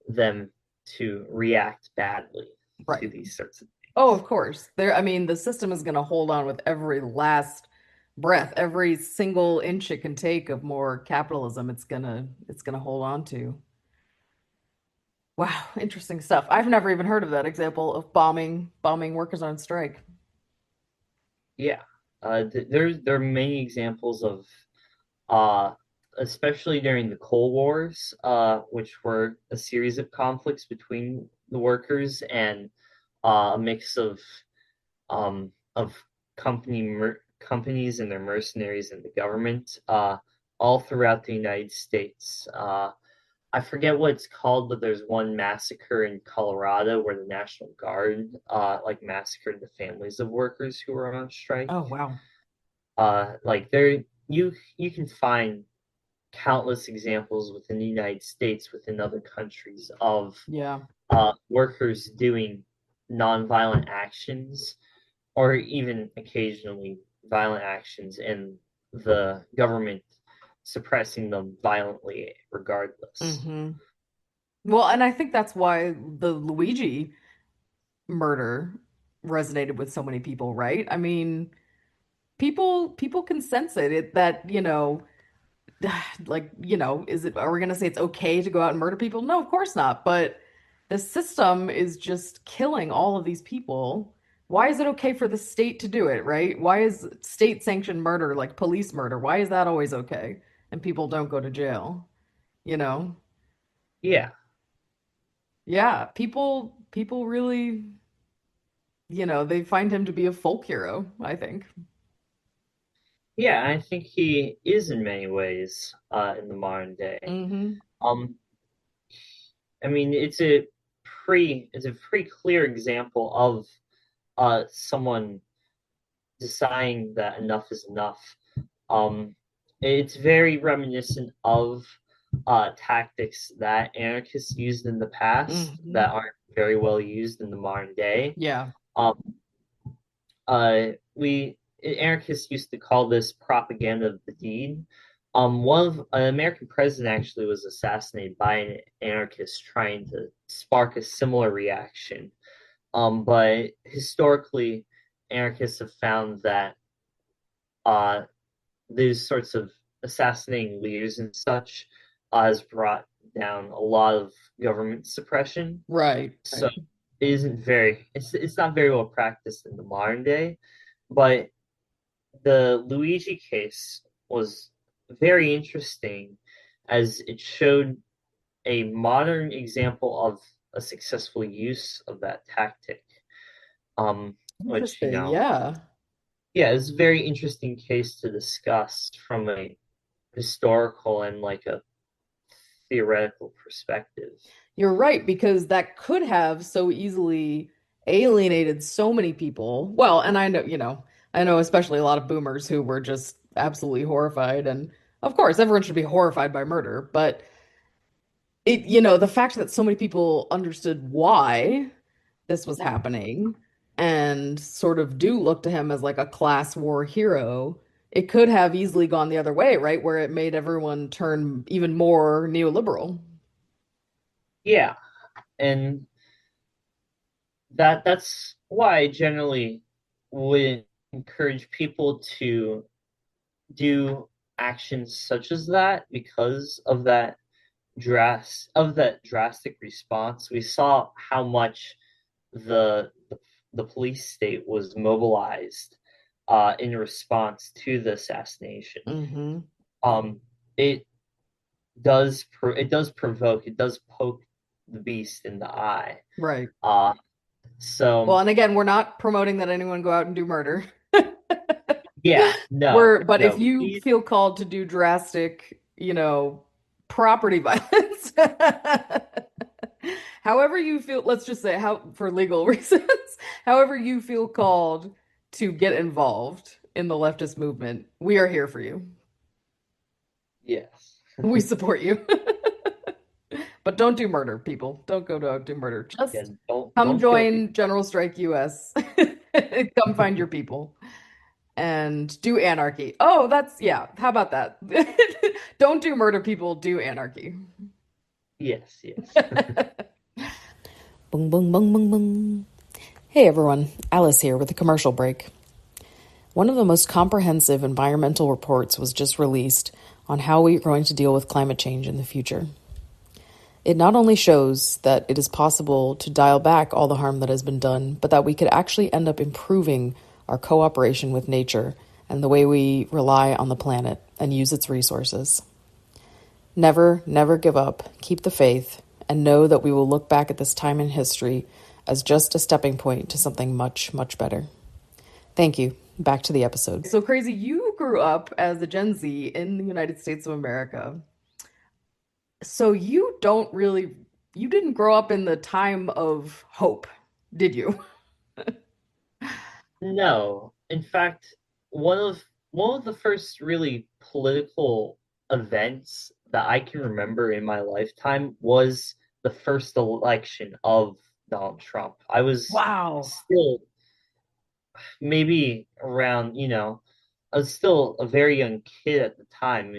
them to react badly to Right. these sorts of Oh, things. of course. I mean, the system is going to hold on with every last breath, every single inch it can take of more capitalism, it's gonna hold on to. Wow, interesting stuff. I've never even heard of that example of bombing workers on strike. Yeah, there are many examples of uh, especially during the Cold Wars, which were a series of conflicts between the workers and a mix of companies and their mercenaries and the government, all throughout the United States. I forget what it's called, but there's one massacre in Colorado where the National Guard like massacred the families of workers who were on strike. Oh, wow. Like you can find countless examples within the United States, within other countries of Yeah. workers doing nonviolent actions or even occasionally violent actions and the government suppressing them violently regardless. Hmm. Well, and I think that's why the Luigi murder resonated with so many people, right? I mean, people can sense that, like, are we gonna say it's okay to go out and murder people? No, of course not. But the system is just killing all of these people. Why is it okay for the state to do it, right? Why is state-sanctioned murder, like police murder, why is that always okay? And people don't go to jail, you know? Yeah. Yeah, people really, they find him to be a folk hero, I think. Yeah, I think he is in many ways in the modern day. Hmm. Um, I mean, it's a pretty clear example of someone deciding that enough is enough. Um, it's very reminiscent of tactics that anarchists used in the past Hmm. that aren't very well used in the modern day. Yeah. Um, we anarchists used to call this propaganda of the deed. One of an American president actually was assassinated by an anarchist trying to spark a similar reaction. But historically, anarchists have found that uh, these sorts of assassinating leaders and such has brought down a lot of government suppression. Right. So Right. it's not very well practiced in the modern day. But the Luigi case was very interesting as it showed a modern example of a successful use of that tactic. Which, Interesting. Yeah. yeah, it's a very interesting case to discuss from a historical and like a theoretical perspective. You're right, because that could have so easily alienated so many people. Well, and I know especially a lot of boomers who were just absolutely horrified. And of course, everyone should be horrified by murder, but the fact that so many people understood why this was happening and sort of do look to him as like a class war hero, it could have easily gone the other way, right? Where it made everyone turn even more neoliberal. Yeah, and that's why I generally would encourage people to do actions such as that because of that drastic response. We saw how much the police state was mobilized in response to the assassination. Hmm. Um, it it does provoke, it does poke the beast in the eye. Right. Uh, Well, so and again, we're not promoting that anyone go out and do murder. yeah, no, But if no, you please, feel called to do drastic, property violence, however you feel, let's just say how for legal reasons, however you feel called to get involved in the leftist movement, we are here for you. yes, We support you. But don't do murder, people. Don't go to do murder. yeah, Just come don't kill people. join General Strike US. Come find your people. And do anarchy. Oh, yeah. How about that? Don't do murder people, do anarchy. Yes, yes. Boom, boom, boom, boom, boom. Hey everyone, Alice here with a commercial break. One of the most comprehensive environmental reports was just released on how we are going to deal with climate change in the future. It not only shows that it is possible to dial back all the harm that has been done, but that we could actually end up improving our cooperation with nature and the way we rely on the planet and use its resources. Never, never give up, keep the faith, and know that we will look back at this time in history as just a stepping point to something much, much better. Thank you. Back to the episode. So crazy, you grew up as a Gen Z in the United States of America. So you didn't grow up in the time of hope, did you? No, in fact, one of the first really political events that I can remember in my lifetime was the first election of Donald Trump. I was Wow. still maybe around, I was still a very young kid at the time,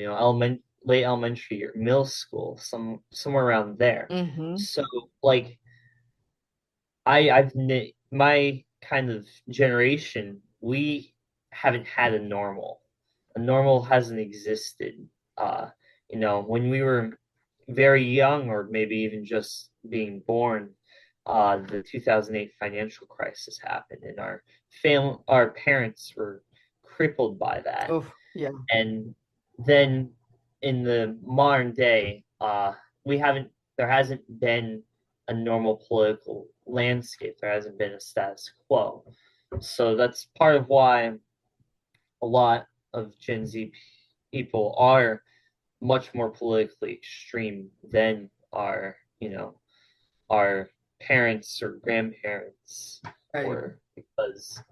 late elementary or middle school, somewhere around there. Mm-hmm. So like my kind of generation, we haven't had a normal. A normal hasn't existed. When we were very young, or maybe even just being born, the 2008 financial crisis happened, and our parents were crippled by that. Oh, yeah. And then in the modern day, we haven't there hasn't been a normal political landscape. There hasn't been a status quo. So that's part of why a lot of Gen Z people are much more politically extreme than our parents or grandparents Right. were, because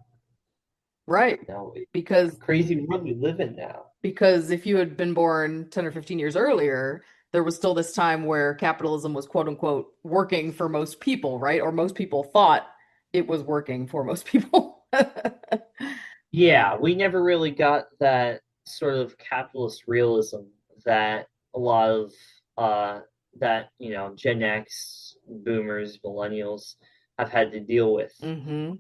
Right. it's Because a crazy world we live in now. because if you had been born 10 or 15 years earlier, there was still this time where capitalism was quote unquote working for most people, right? Or most people thought it was working for most people. Yeah, we never really got that sort of capitalist realism that a lot of uh that, Gen X, boomers, millennials have had to deal with. Hmm.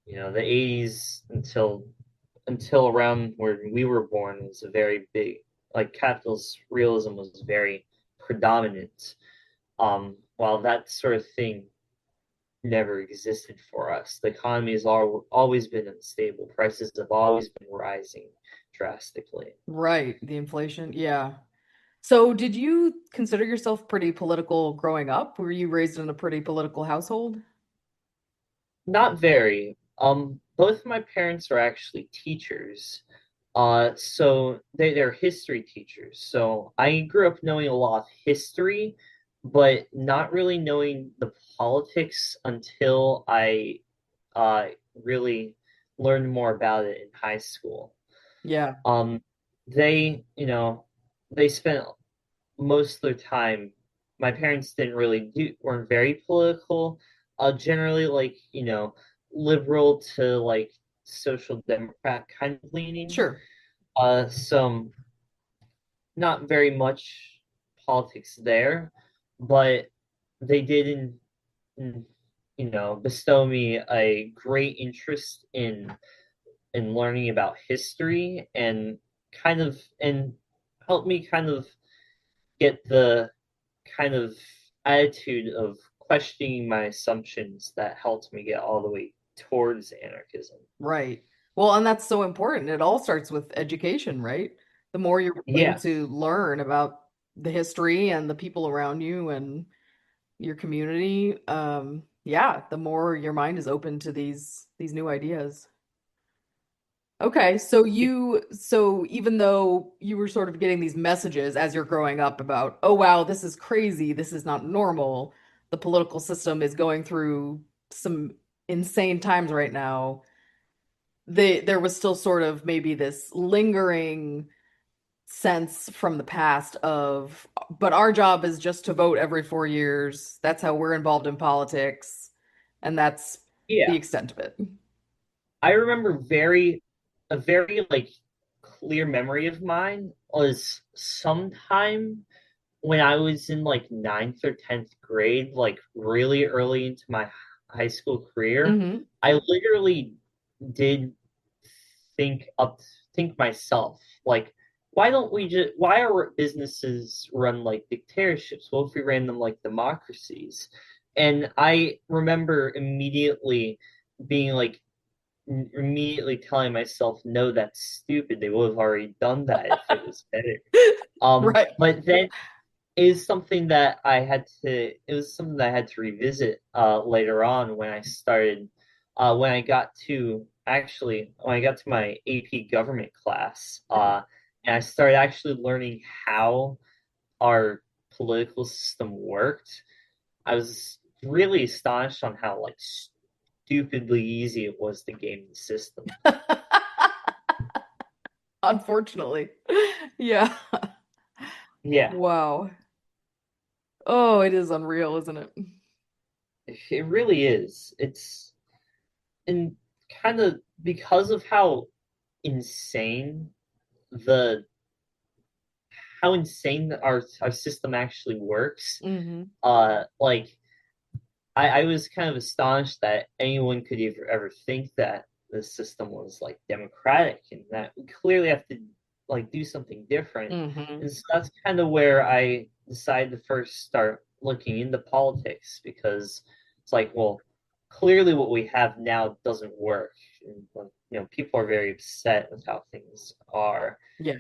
The 80s until around where we were born was a very big, like, capitalist realism was very predominant. While that sort of thing never existed for us. The economy has always been unstable. Prices have always been rising drastically. Right. The inflation. Yeah. So, did you consider yourself pretty political growing up? Were you raised in a pretty political household? Not very. Both my parents are actually teachers. So they're history teachers. So I grew up knowing a lot of history, but not really knowing the politics until I uh really learned more about it in high school. Yeah. Um, they spent most of their time. My parents didn't really weren't very political. Generally, like, liberal to, like, social democrat kind of leaning. Sure. So not very much politics there, but they did bestow me a great interest in learning about history, and help me kind of get the kind of attitude of questioning my assumptions that helped me get all the way towards anarchism. Right. Well, and that's so important. It all starts with education, right? The more you're willing to Yes. learn about the history and the people around you and your community, yeah, the more your mind is open to these new ideas. Okay, so even though you were sort of getting these messages as you're growing up about, oh wow, this is crazy, this is not normal, the political system is going through some insane times right now. There was still sort of maybe this lingering sense from the past of, but our job is just to vote every 4 years. That's how we're involved in politics, and that's the Yeah. extent of it. I remember a very, like, clear memory of mine was sometime when I was in, like, ninth or 10th grade, like really early into my high school career. Hmm. I literally did think up think myself, like, why are businesses run like dictatorships? What if we ran them like democracies? And I remember being like immediately telling myself, no, that's stupid. They would have already done that if it was better. Right. But then it was something that I had to revisit later on when I got to my AP government class, and I started actually learning how our political system worked. I was really astonished on how, like, stupidly easy it was to game the system. Unfortunately. Yeah. Yeah, Wow. Oh, it is unreal, isn't it? it really is. It's and kind of because of insane the how insane our system actually works. Hmm. Like, I was kind of astonished that anyone could ever think that the system was, like, democratic, and that we clearly have to, like, do something different. Hmm. And so that's kind of where I decided to first start looking into politics because it's like, well, clearly what we have now doesn't work. And, people are very upset with how things are. Yeah.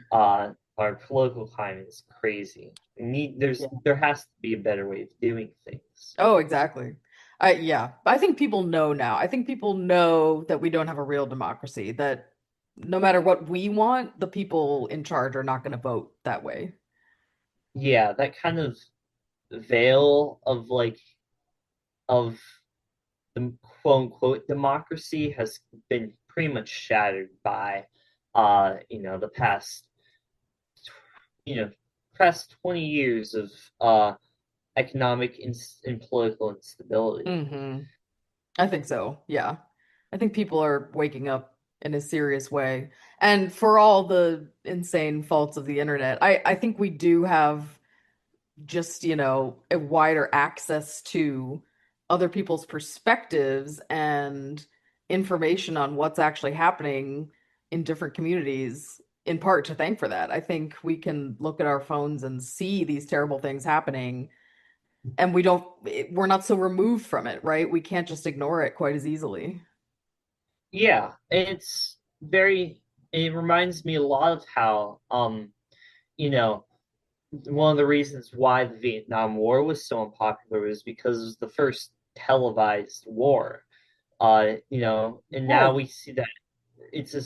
Our political climate is crazy. Yeah. There has to be a better way of doing things. Oh, exactly. Yeah, I think people know now. I think people know that we don't have a real democracy, that no matter what we want, the people in charge are not going to vote that way. Yeah, that kind of veil of of the quote unquote democracy has been pretty much shattered by the you know past 20 years of economic and political instability. Hmm. I think so. Yeah. I think people are waking up in a serious way. And for all the insane faults of the internet, I think we do have just, a wider access to other people's perspectives and information on what's actually happening in different communities, in part to thank for that. I think we can look at our phones and see these terrible things happening, and we're not so removed from it, right? We can't just ignore it quite as easily. Yeah, it reminds me a lot of how you know one of the reasons why the Vietnam War was so unpopular was because it was the first televised war. And now Oh, we see that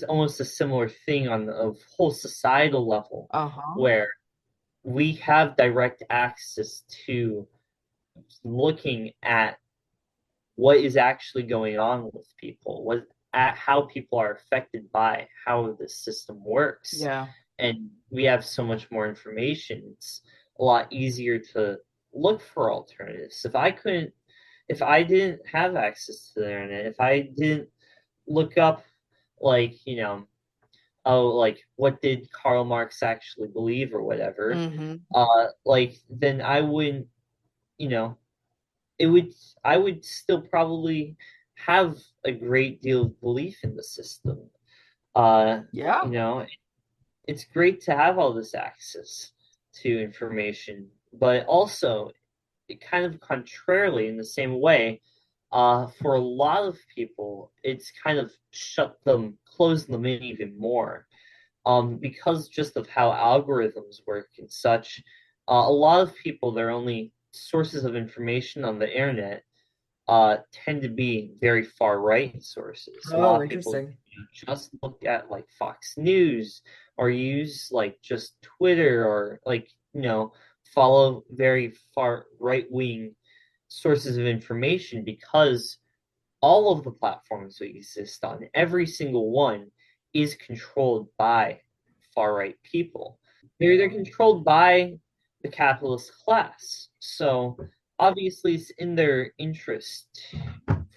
almost a similar thing on a whole societal level, uh-huh. where we have direct access to looking at what is actually going on with people, what at how people are affected by how the system works. Yeah. And we have so much more information. It's a lot easier to look for alternatives. If I didn't have access to the internet, if I didn't look up like, like what did Karl Marx actually believe or whatever, Hmm. then I wouldn't, you know, it would I would still probably have a great deal of belief in the system. Uh, you Yeah. know, it's great to have all this access to information, but also it kind of contrarily in the same way, for a lot of people, it's kind of closed them in even more. Because just of how algorithms work and such, a lot of people, their only sources of information on the internet tend to be very far right sources. A Oh, lot of people interesting. just look at like Fox News or use like just Twitter or follow very far right wing sources of information because all of the platforms we exist on, every single one, is controlled by far right people. They're controlled by the capitalist class. So obviously, it's in their interest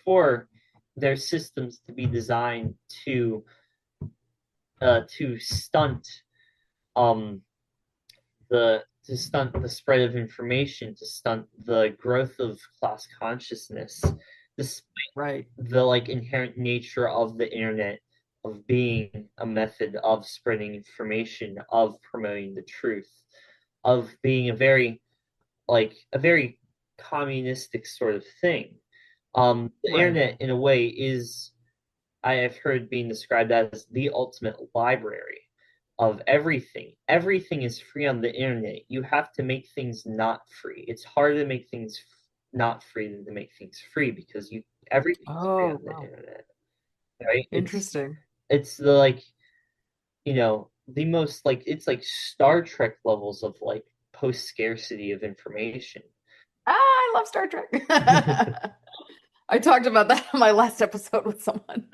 for their systems to be designed to um stunt the spread of information, to stunt the growth of class consciousness, despite Right. the like inherent nature of the internet of being a method of spreading information, of promoting the truth, of being a very communistic sort of thing. The Right. internet, in a way, I have heard being described as the ultimate library of everything. Everything is free on the internet. You have to make things not free. It's harder to make things not free than to make things free because you everything's free Oh, on the wow. internet, right? Interesting. It's the most like it's like Star Trek levels of like post scarcity of information. Ah, I love Star Trek. I talked about that in my last episode with someone.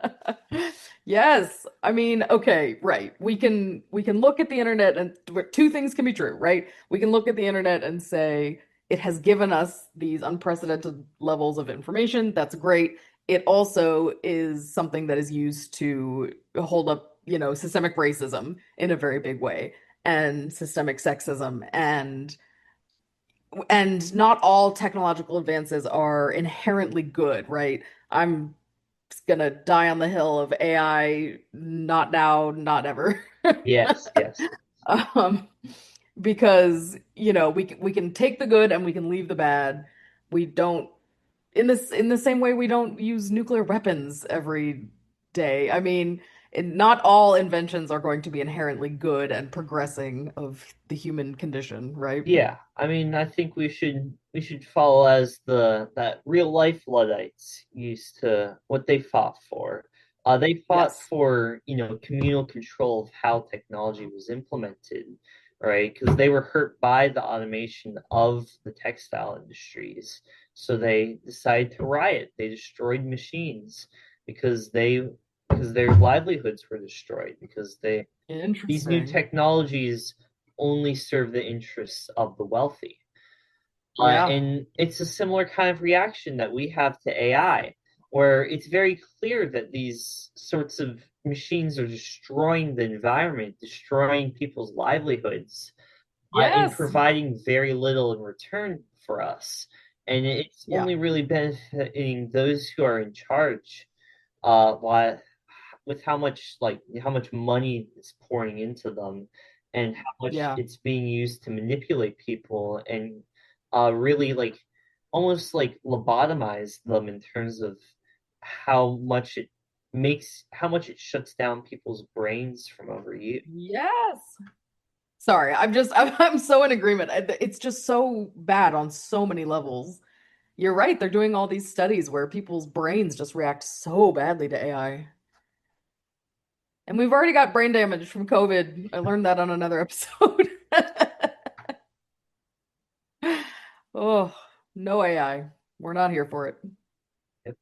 Yes. I mean, okay, right. We can look at the internet and two things can be true, right? We can look at the internet and say it has given us these unprecedented levels of information. That's great. It also is something that is used to hold up, systemic racism in a very big way and systemic sexism, and not all technological advances are inherently good, right? I'm gonna die on the hill of AI, not now, not ever. Yes, yes. Um, because, we can take the good and we can leave the bad. We don't in the same way we don't use nuclear weapons every day. I mean, not all inventions are going to be inherently good and progressing of the human condition, right? Yeah, I mean, I think we should follow as the that real life Luddites used to what they fought for. They fought Yes. for, communal control of how technology was implemented, right? Because they were hurt by the automation of the textile industries. So they decided to riot. They destroyed machines because because their livelihoods were destroyed because these new Interesting. technologies only serve the interests of the wealthy. Yeah. And it's a similar kind of reaction that we have to AI, where it's very clear that these sorts of machines are destroying the environment, destroying people's livelihoods, and Yes. providing very little in return for us. And it's Yeah. only really benefiting those who are in charge, while with how much money is pouring into them and how much Yeah. it's being used to manipulate people and really almost like lobotomize them in terms of how much it shuts down people's brains from overuse. Yes. Sorry, I'm so in agreement. It's just so bad on so many levels. You're right. They're doing all these studies where people's brains just react so badly to AI. And we've already got brain damage from COVID. I learned that on another episode. Oh, no AI. We're not here for it.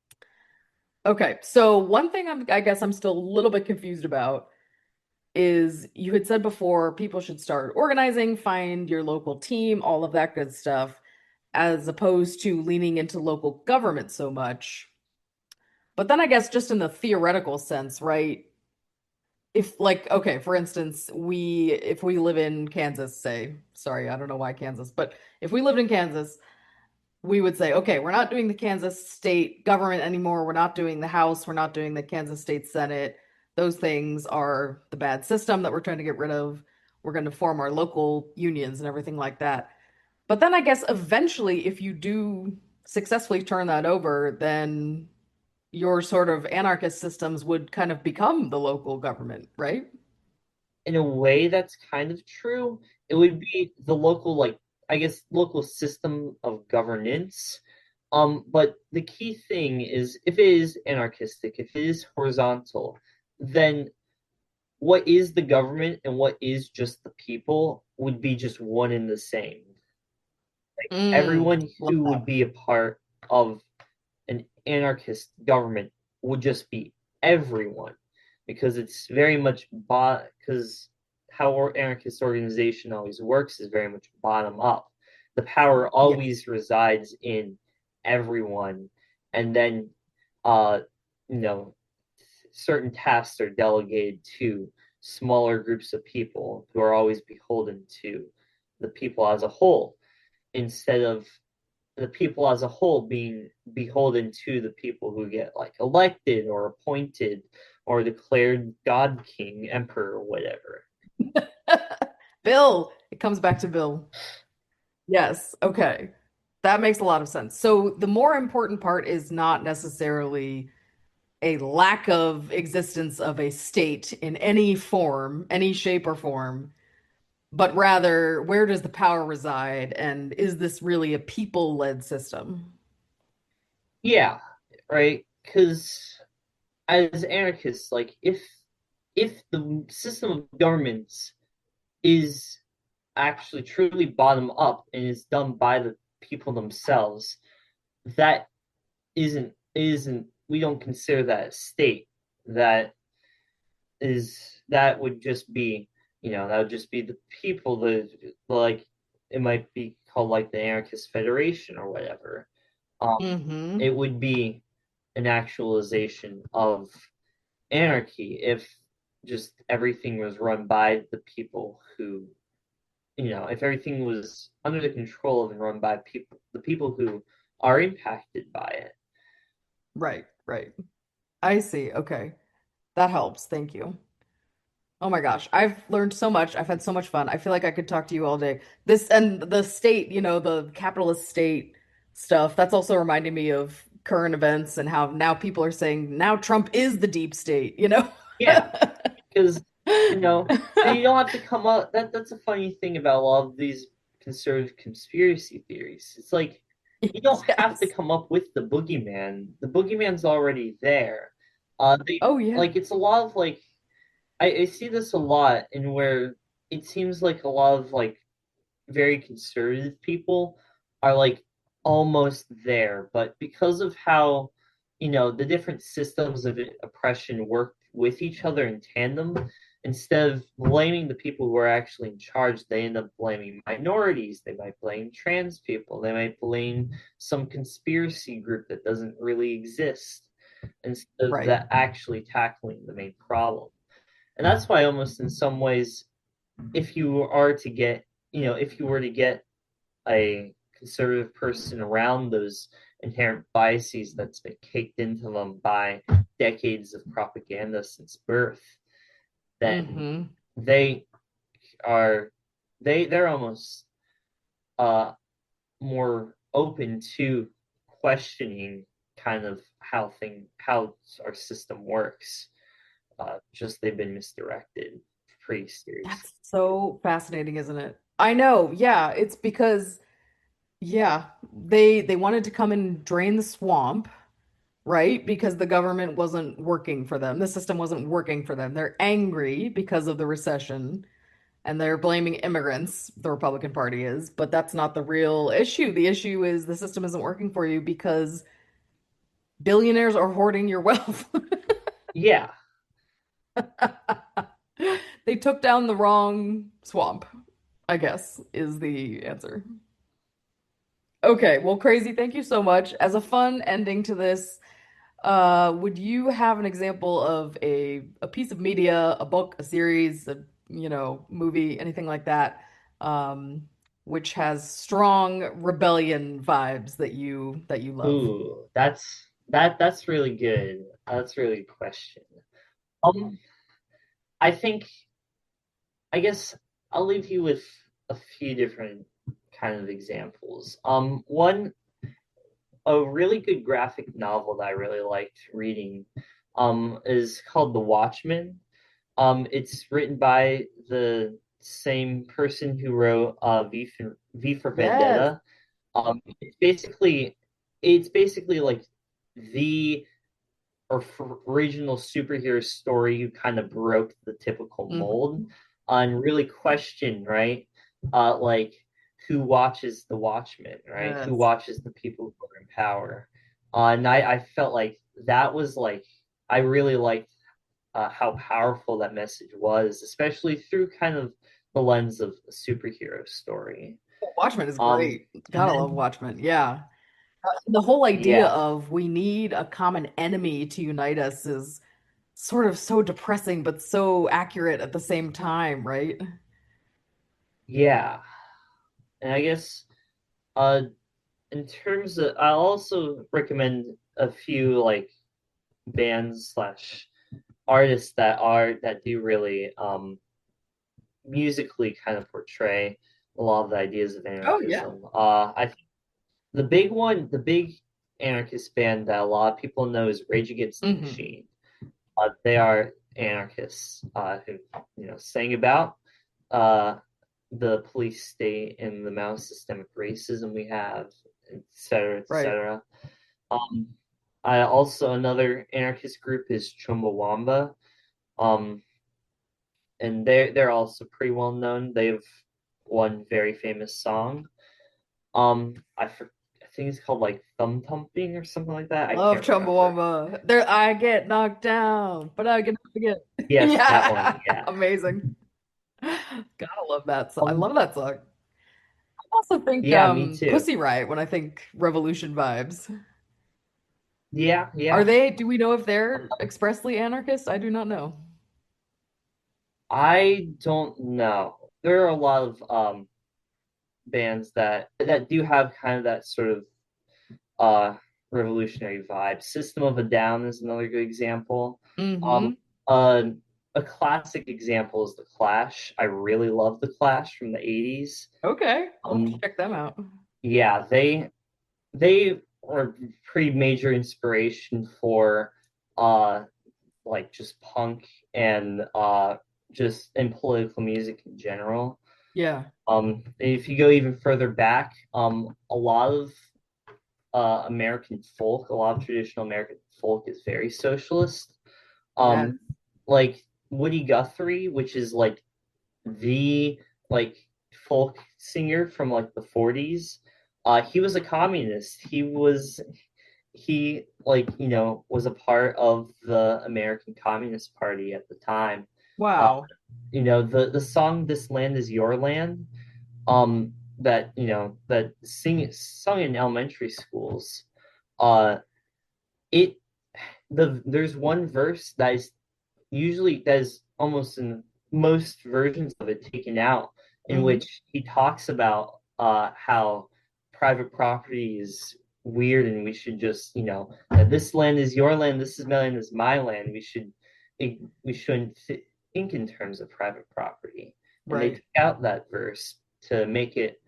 Okay, so one thing I guess I'm still a little bit confused about is you had said before people should start organizing, find your local team, all of that good stuff, as opposed to leaning into local government so much. But then I guess just in the theoretical sense, right? If like okay, for instance, we if we live in Kansas, say, sorry, I don't know why Kansas, but if we lived in Kansas, we would say, okay, we're not doing the Kansas state government anymore. We're not doing the House. We're not doing the Kansas State Senate. Those things are the bad system that we're trying to get rid of. We're going to form our local unions and everything like that. But then I guess eventually, if you do successfully turn that over, then your sort of anarchist systems would kind of become the local government, right? In a way, that's kind of true. It would be the local, I guess, local system of governance. But the key thing is if it is anarchistic, if it is horizontal, then what is the government and what is just the people would be just one and the same. Everyone Love who would that. be a part of an anarchist government would just be everyone because it's very much because how anarchist organization always works is very much bottom up. The power Yes. always resides in everyone, and then uh you know certain tasks are delegated to smaller groups of people who are always beholden to the people as a whole instead of the people as a whole being beholden to the people who get elected or appointed or declared God King, Emperor, or whatever. Bill, it comes back to Bill. Yes. Okay. That makes a lot of sense. So the more important part is not necessarily a lack of existence of a state in any form, any shape or form, but rather where does the power reside and is this really a people-led system? Yeah, right. Because as anarchists, if the system of governments is actually truly bottom up and is done by the people themselves, that isn't we don't consider that a state. That would just be that would just be the people like it might be called like the anarchist federation or whatever. Mm-hmm. It would be an actualization of anarchy if just everything was run by the people who if everything was under the control of and run by the people who are impacted by it. Right, right. I see. Okay. That helps. Thank you. Oh my gosh, I've learned so much. I've had so much fun. I feel like I could talk to you all day. This and the state, the capitalist state stuff, that's also reminding me of current events and how now people are saying now Trump is the deep state. Yeah, because you know, and you don't have to come up. That's a funny thing about a lot of these conservative conspiracy theories. It's like you don't have to Yes. come up with the boogeyman. The boogeyman's already there. Oh yeah. Like it's a lot of like I see this a lot in where it seems like a lot of like very conservative people are like almost there, but because of how, the different systems of oppression work with each other in tandem, instead of blaming the people who are actually in charge, they end up blaming minorities. They might blame trans people. They might blame some conspiracy group that doesn't really exist instead of Right. that actually tackling the main problem. And that's why almost in some ways, if you are to get, if you were to get a conservative person around those inherent biases that's been caked into them by decades of propaganda since birth, then Mm-hmm. they are they're almost uh more open to questioning kind of how our system works. Just they've been misdirected pretty seriously. That's so fascinating, isn't it? I know. Yeah, it's because yeah, they wanted to come and drain the swamp, right? Because the government wasn't working for them. The system wasn't working for them. They're angry because of the recession and they're blaming immigrants, the Republican Party is, but that's not the real issue. The issue is the system isn't working for you because billionaires are hoarding your wealth. Yeah, They took down the wrong swamp, I guess, is the answer. Okay, well, Crazy, thank you so much. As a fun ending to this, would you have an example of a piece of media, a book, a series, a movie, anything like that, which has strong rebellion vibes that you love? ooh, that's really good. That's a really good question. Um, I think I guess I'll leave you with a few different kind of examples. One, a really good graphic novel that I really liked reading, is called The Watchmen. It's written by the same person who wrote V for Yes. Vendetta. It's basically like the original superhero story who kind of broke the typical mold Mhm. and really questioned, right? Like who watches the Watchmen, right? Who Yes. watches the people who are in power? And I felt like that was like I really liked how powerful that message was, especially through kind of the lens of a superhero story. Watchmen is Um, great. and Gotta love then Watchmen. Yeah. The whole idea yeah, of we need a common enemy to unite us is sort of so depressing, but so accurate at the same time, right? yeah, and I guess uh in terms of, I'll also recommend a few like bands slash artists that do really musically kind of portray a lot of the ideas of Oh yeah. anarchism. I think the big anarchist band that a lot of people know is Rage Against the Hmm. Machine. They are anarchists who sang about uh, the police state and the amount of systemic racism we have, et cetera, et Right. cetera. Um, I also another anarchist group is Chumbawamba, um, and they're also pretty well known. They have one very famous song. I think it's called like Thumb Thumping or something like that. I Love can't remember. Chumbawamba. There I get knocked down, but I get up again. Yes, that one. Yeah. Yeah. Amazing. Gotta love that song. I Um. love that song. I also think Yeah, me too. Pussy Riot when I think revolution vibes. Yeah, Are yeah. they, do we know if they're Um, expressly anarchist? I do not know. I don't know. There are a lot of bands that do have kind of that sort of uh revolutionary vibe. System of a Down is another good example. Um Hmm. uh, a classic example is the Clash. I really love the Clash from the 80s. Okay, I'll have to Um, check them out. yeah, they were pretty major inspiration for uh like just punk and just in political music in general. Yeah, If you go even further back, a lot of American folk, a lot of traditional American folk is very socialist. yes. Um, like Woody Guthrie, which is like the like folk singer from like the 40s. He was a communist. He like was a part of the American Communist Party at the time. Uh, Wow. the song "This Land Is Your Land," that that sing sung in elementary schools. Uh, it there's one verse that is almost in most versions of it taken out, in Hmm. which he talks about how private property is weird and we should just that this land is your land, this is my land, this is my land. We shouldn't think in terms of private property, and they Right. took out that verse to make it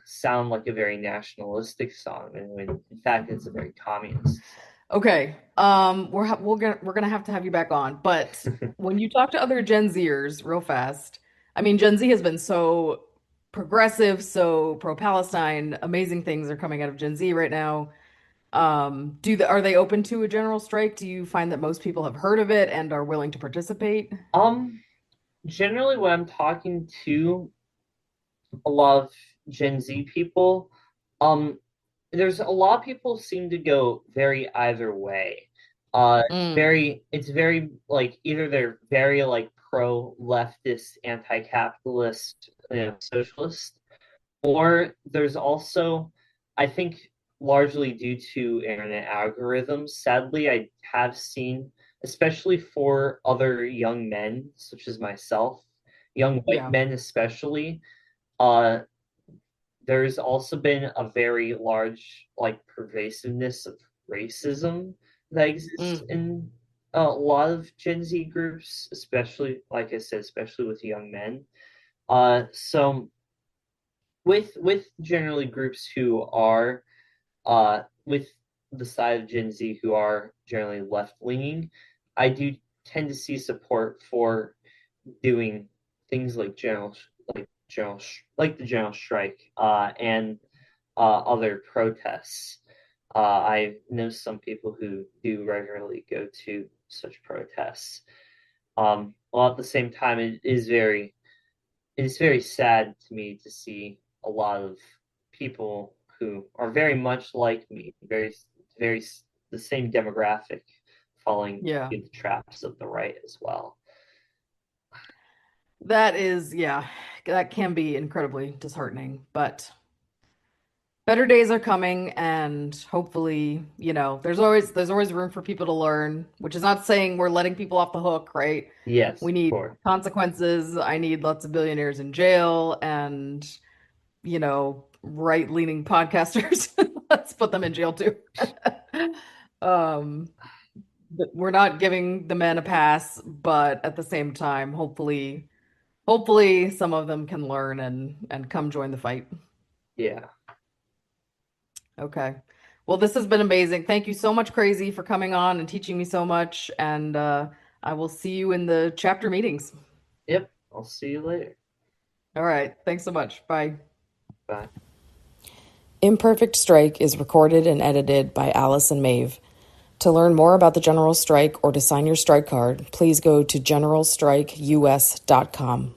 sound like a very nationalistic song, and when in fact it's a very communist Okay. We're gonna have to have you back on. But song. when you talk to other Gen Zers real fast, I mean, Gen Z has been so progressive, so pro-Palestine. Amazing things are coming out of Gen Z right now. Are they open to a general strike? Do you find that most people have heard of it and are willing to participate? um Generally, when I'm talking to a lot of Gen Z people, um, there's a lot of people seem to go very either way. Mm, It's very like either they're very like pro leftist, anti-capitalist, socialist, or there's also, I think, largely due to internet algorithms. Sadly, I have seen, especially for other young men such as myself, young white yeah. men especially, uh, there's also been a very large like pervasiveness of racism that exists Mm, in a lot of Gen Z groups, especially like I said, especially with young men. So with generally groups who are with the side of Gen Z who are generally left leaning, I do tend to see support for doing things like like the general strike and other protests. I know some people who do regularly go to such protests. While at the same time, it is very sad to me to see a lot of people who are very much like me, very the same demographic, falling yeah. into the traps of the right as well. That is, yeah, that can be incredibly disheartening, but better days are coming and hopefully, there's always room for people to learn, which is not saying we're letting people off the hook, right? Yes, We of need course. consequences. I need lots of billionaires in jail and, right-leaning podcasters. Let's put them in jail too. Um, but we're not giving the men a pass, but at the same time, hopefully some of them can learn and come join the fight. Yeah. Okay. Well, this has been amazing. Thank you so much, Crazy, for coming on and teaching me so much. And I will see you in the chapter meetings. Yep. I'll see you later. All right. Thanks so much. Bye. Bye. Imperfect Strike is recorded and edited by Alice and Maeve. To learn more about the General Strike or to sign your strike card, please go to generalstrikeus.com.